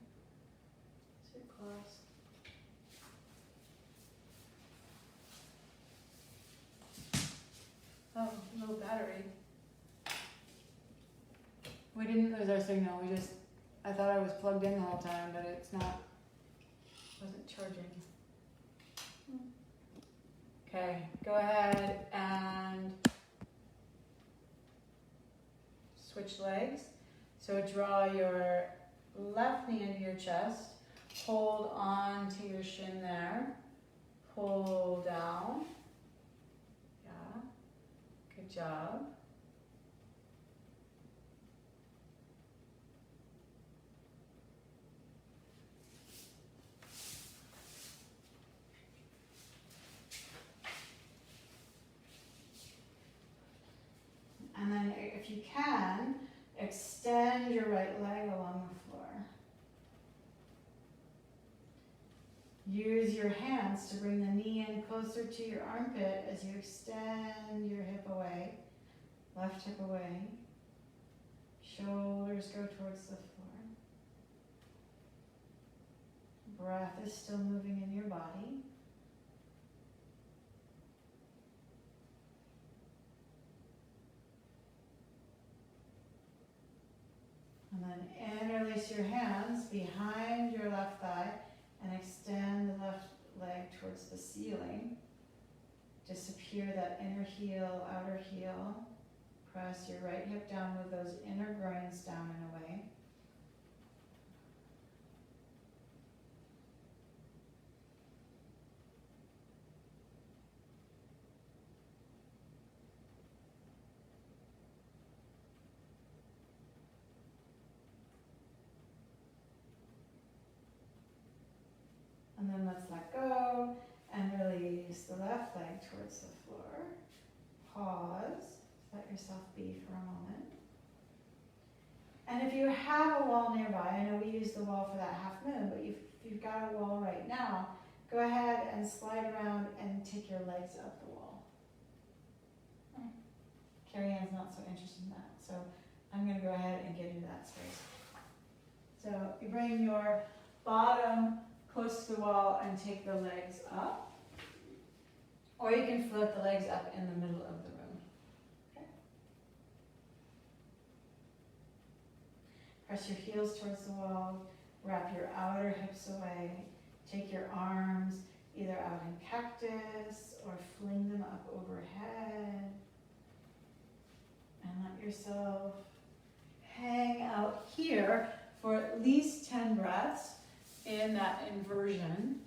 Too close. Oh, low battery. We didn't lose our signal. I thought I was plugged in the whole time, but it's not. Wasn't charging. Okay, go ahead and switch legs. So draw your left knee into your chest. Hold on to your shin there. Pull down. Yeah, good job. And then if you can, extend your right leg along the floor. Use your hands to bring the knee in closer to your armpit as you extend your hip away, left hip away. Shoulders go towards the floor. Breath is still moving in your body. And then interlace your hands behind your left thigh and extend the left leg towards the ceiling. Disappear that inner heel, outer heel. Press your right hip down, move those inner groins down and away. And then let's let go and release the left leg towards the floor. Pause, let yourself be for a moment. And if you have a wall nearby, I know we use the wall for that half moon, but if you've got a wall right now, go ahead and slide around and take your legs up the wall. Carrie Ann's not so interested in that, so I'm going to go ahead and get into that space. So you bring your bottom close to the wall and take the legs up. Or you can float the legs up in the middle of the room. Okay. Press your heels towards the wall. Wrap your outer hips away. Take your arms either out in cactus or fling them up overhead. And let yourself hang out here for at least 10 breaths in that inversion.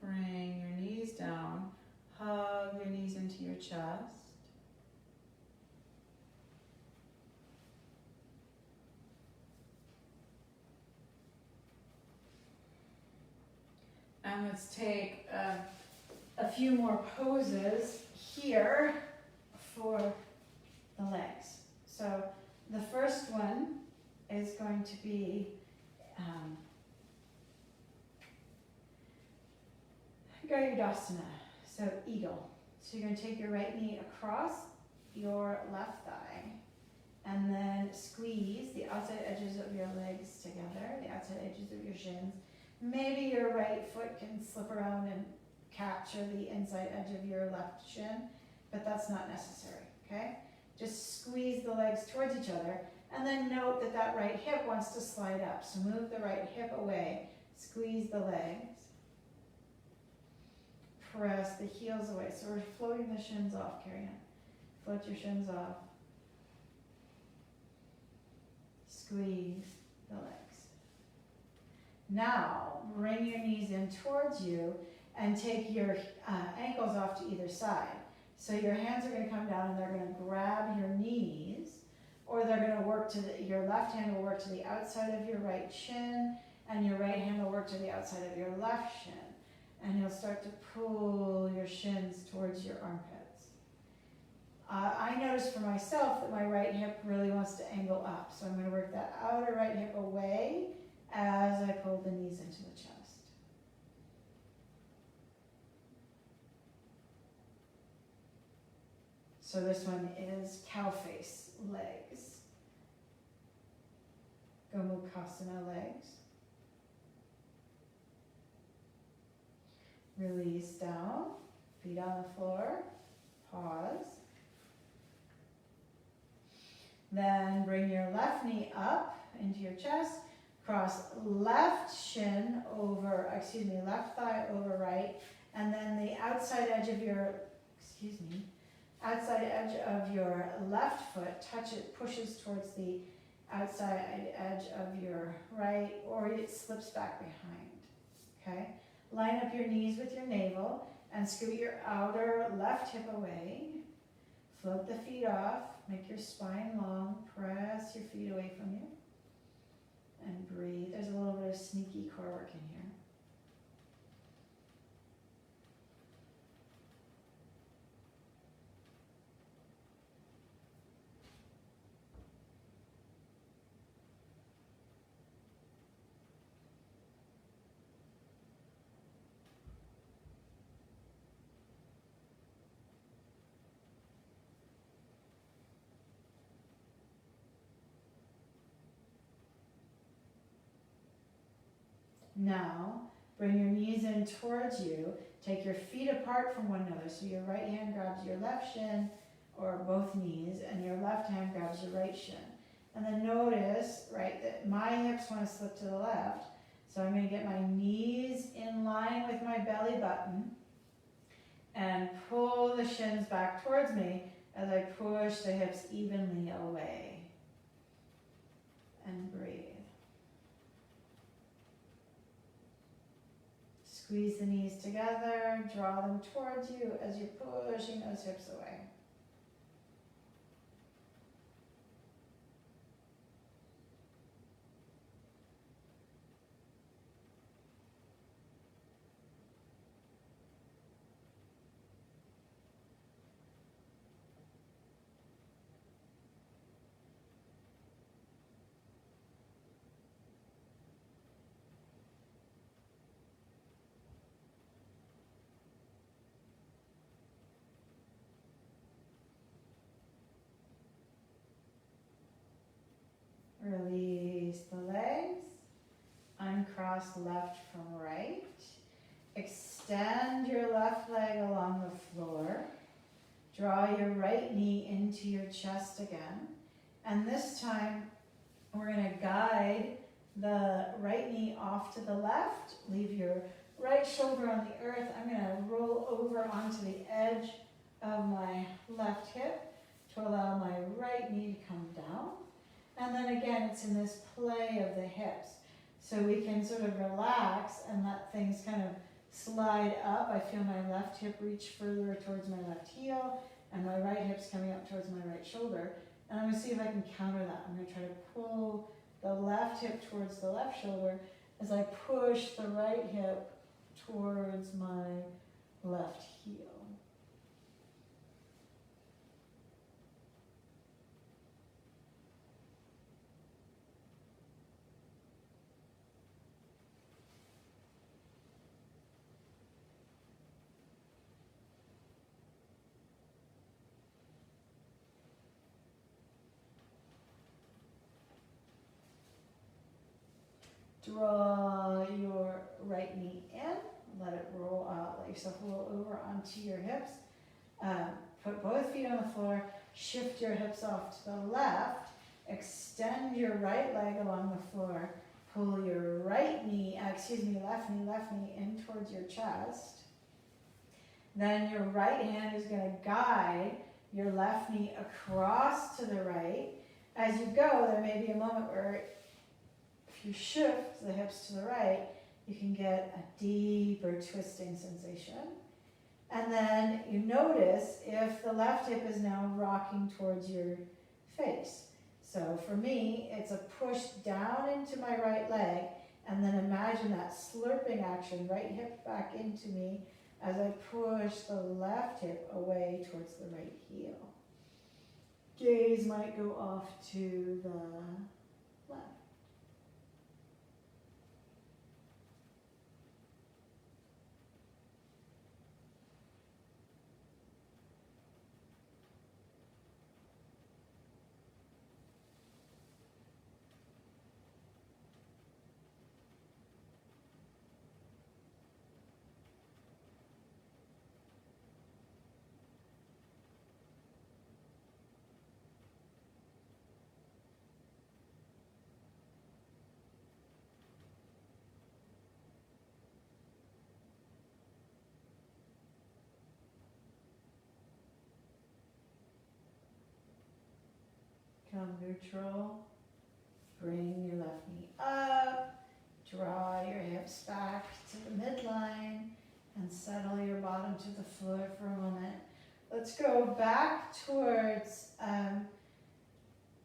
Bring your knees down, hug your knees into your chest. And let's take a few more poses here for the legs. So the first one is going to be Tadasana, so eagle. So you're going to take your right knee across your left thigh and then squeeze the outside edges of your legs together, the outside edges of your shins. Maybe your right foot can slip around and capture the inside edge of your left shin, but that's not necessary, okay? Just squeeze the legs towards each other and then note that that right hip wants to slide up. So move the right hip away, squeeze the legs. Press the heels away. So we're floating the shins off, Carrie Ann. Float your shins off. Squeeze the legs. Now, bring your knees in towards you and take your ankles off to either side. So your hands are going to come down and they're going to grab your knees, or they're going to work to your left hand will work to the outside of your right shin, and your right hand will work to the outside of your left shin. And you'll start to pull your shins towards your armpits. I noticed for myself that my right hip really wants to angle up. So I'm going to work that outer right hip away as I pull the knees into the chest. So this one is cow face legs. Gomukhasana legs. Release down, feet on the floor, pause. Then bring your left knee up into your chest, cross left thigh over right, and then the outside edge of your left foot, pushes towards the outside edge of your right, or it slips back behind, okay? Line up your knees with your navel and scoot your outer left hip away. Float the feet off, make your spine long, press your feet away from you, and breathe. There's a little bit of sneaky core work in here. Now, bring your knees in towards you. Take your feet apart from one another. So your right hand grabs your left shin or both knees, and your left hand grabs your right shin. And then notice, right, that my hips want to slip to the left. So I'm going to get my knees in line with my belly button and pull the shins back towards me as I push the hips evenly away. And breathe. Squeeze the knees together, draw them towards you as you're pushing those hips away. Release the legs, uncross left from right. Extend your left leg along the floor. Draw your right knee into your chest again. And this time, we're going to guide the right knee off to the left. Leave your right shoulder on the earth. I'm going to roll over onto the edge of my left hip to allow my right knee to come down. And then again, it's in this play of the hips. So we can sort of relax and let things kind of slide up. I feel my left hip reach further towards my left heel, and my right hip's coming up towards my right shoulder. And I'm going to see if I can counter that. I'm going to try to pull the left hip towards the left shoulder as I push the right hip towards my left heel. Draw your right knee in, let it roll out, let yourself roll over onto your hips. Put both feet on the floor, shift your hips off to the left, extend your right leg along the floor, pull your left knee in towards your chest. Then your right hand is going to guide your left knee across to the right. As you go, there may be a moment where if you shift the hips to the right, you can get a deeper twisting sensation. And then you notice if the left hip is now rocking towards your face. So for me, it's a push down into my right leg, and then imagine that slurping action, right hip back into me as I push the left hip away towards the right heel. Gaze might go off to the left. Become neutral. Bring your left knee up. Draw your hips back to the midline and settle your bottom to the floor for a moment. Let's go back towards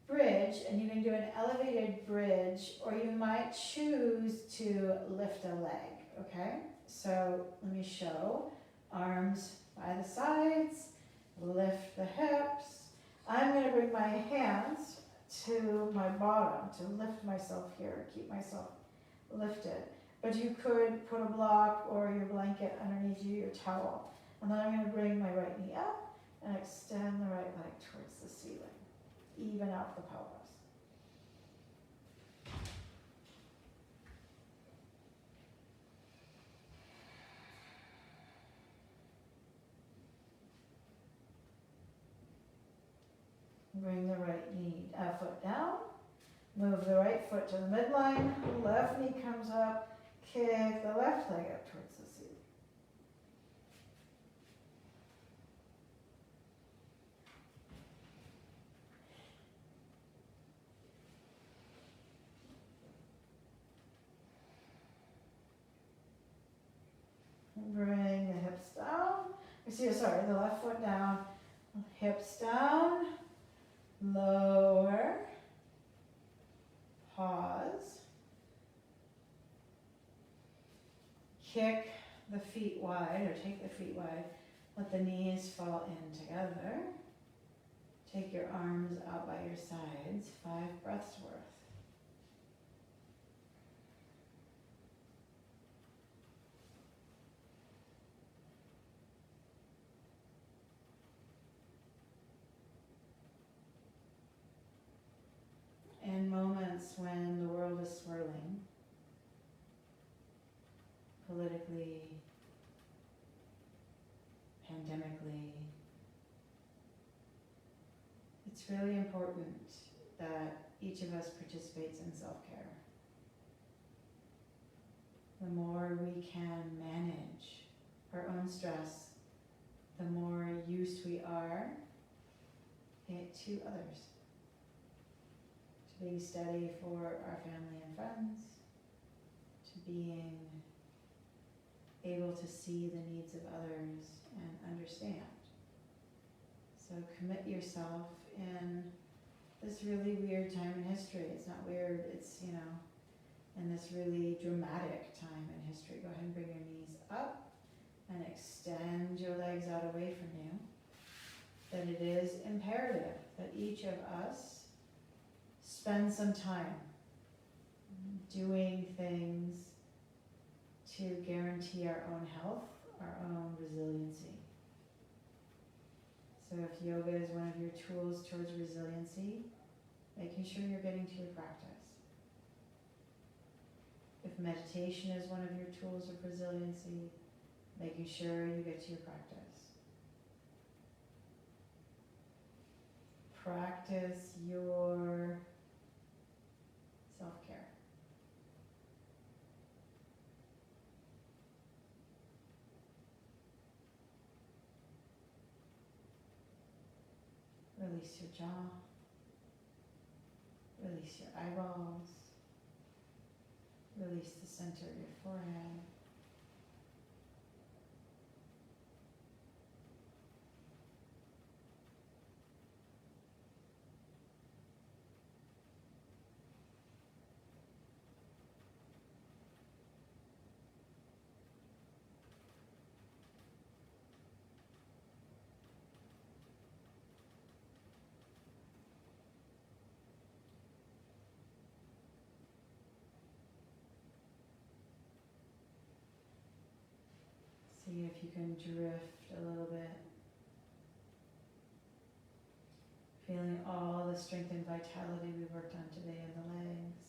bridge, and you can do an elevated bridge, or you might choose to lift a leg, okay? So let me show. Arms by the sides, lift the hips. I'm going to bring my hands to my bottom to lift myself here, keep myself lifted. But you could put a block or your blanket underneath you, your towel. And then I'm going to bring my right knee up and extend the right leg towards the ceiling. Even out the pelvis. Bring the right knee, foot down. Move the right foot to the midline. Left knee comes up. Kick the left leg up towards the ceiling. Bring the hips down. The left foot down. Hips down. Lower. Pause. Kick the feet wide, or take the feet wide. Let the knees fall in together. Take your arms out by your sides. 5 breaths worth. In moments when the world is swirling, politically, pandemically, it's really important that each of us participates in self-care. The more we can manage our own stress, the more used we are to others. To being steady for our family and friends, to being able to see the needs of others and understand. So commit yourself in this really weird time in history. It's not weird, it's, in this really dramatic time in history. Go ahead and bring your knees up and extend your legs out away from you. That it is imperative that each of us spend some time doing things to guarantee our own health, our own resiliency. So if yoga is one of your tools towards resiliency, making sure you're getting to your practice. If meditation is one of your tools of resiliency, making sure you get to your practice. Practice your self-care. Release your jaw. Release your eyeballs. Release the center of your forehead. See if you can drift a little bit. Feeling all the strength and vitality we worked on today in the legs.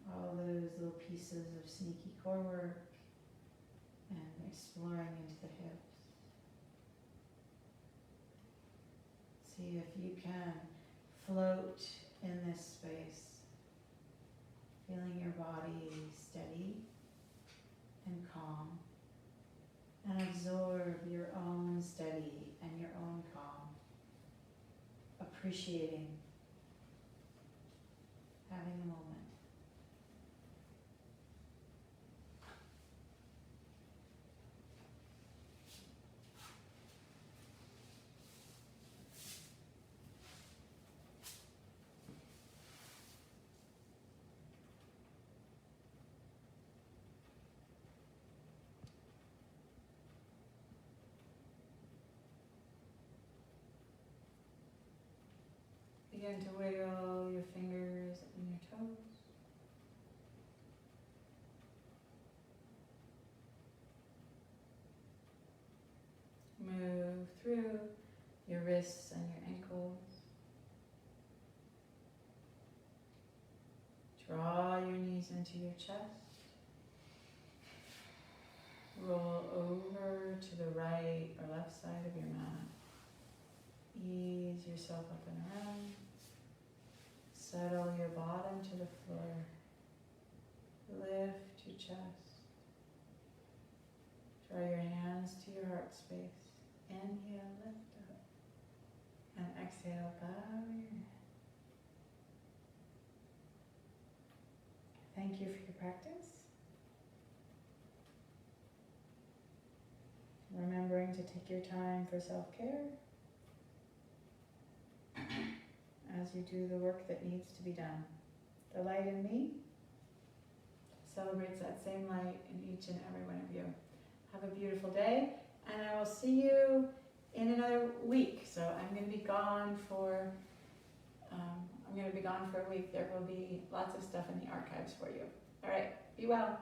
All those little pieces of sneaky core work and exploring into the hips. See if you can float in this space, feeling your body steady and calm, and absorb your own steady and your own calm. appreciating having a moment. Begin to wiggle your fingers and your toes. Move through your wrists and your ankles. Draw your knees into your chest. Roll over to the right or left side of your mat. Ease yourself up and around. Settle your bottom to the floor. Lift your chest. Draw your hands to your heart space. Inhale, lift up. And exhale, bow your head. Thank you for your practice. Remembering to take your time for self-care as you do the work that needs to be done. The light in me celebrates that same light in each and every one of you. Have a beautiful day, and I will see you in another week. So I'm going to be gone for a week. There will be lots of stuff in the archives for you. All right, be well.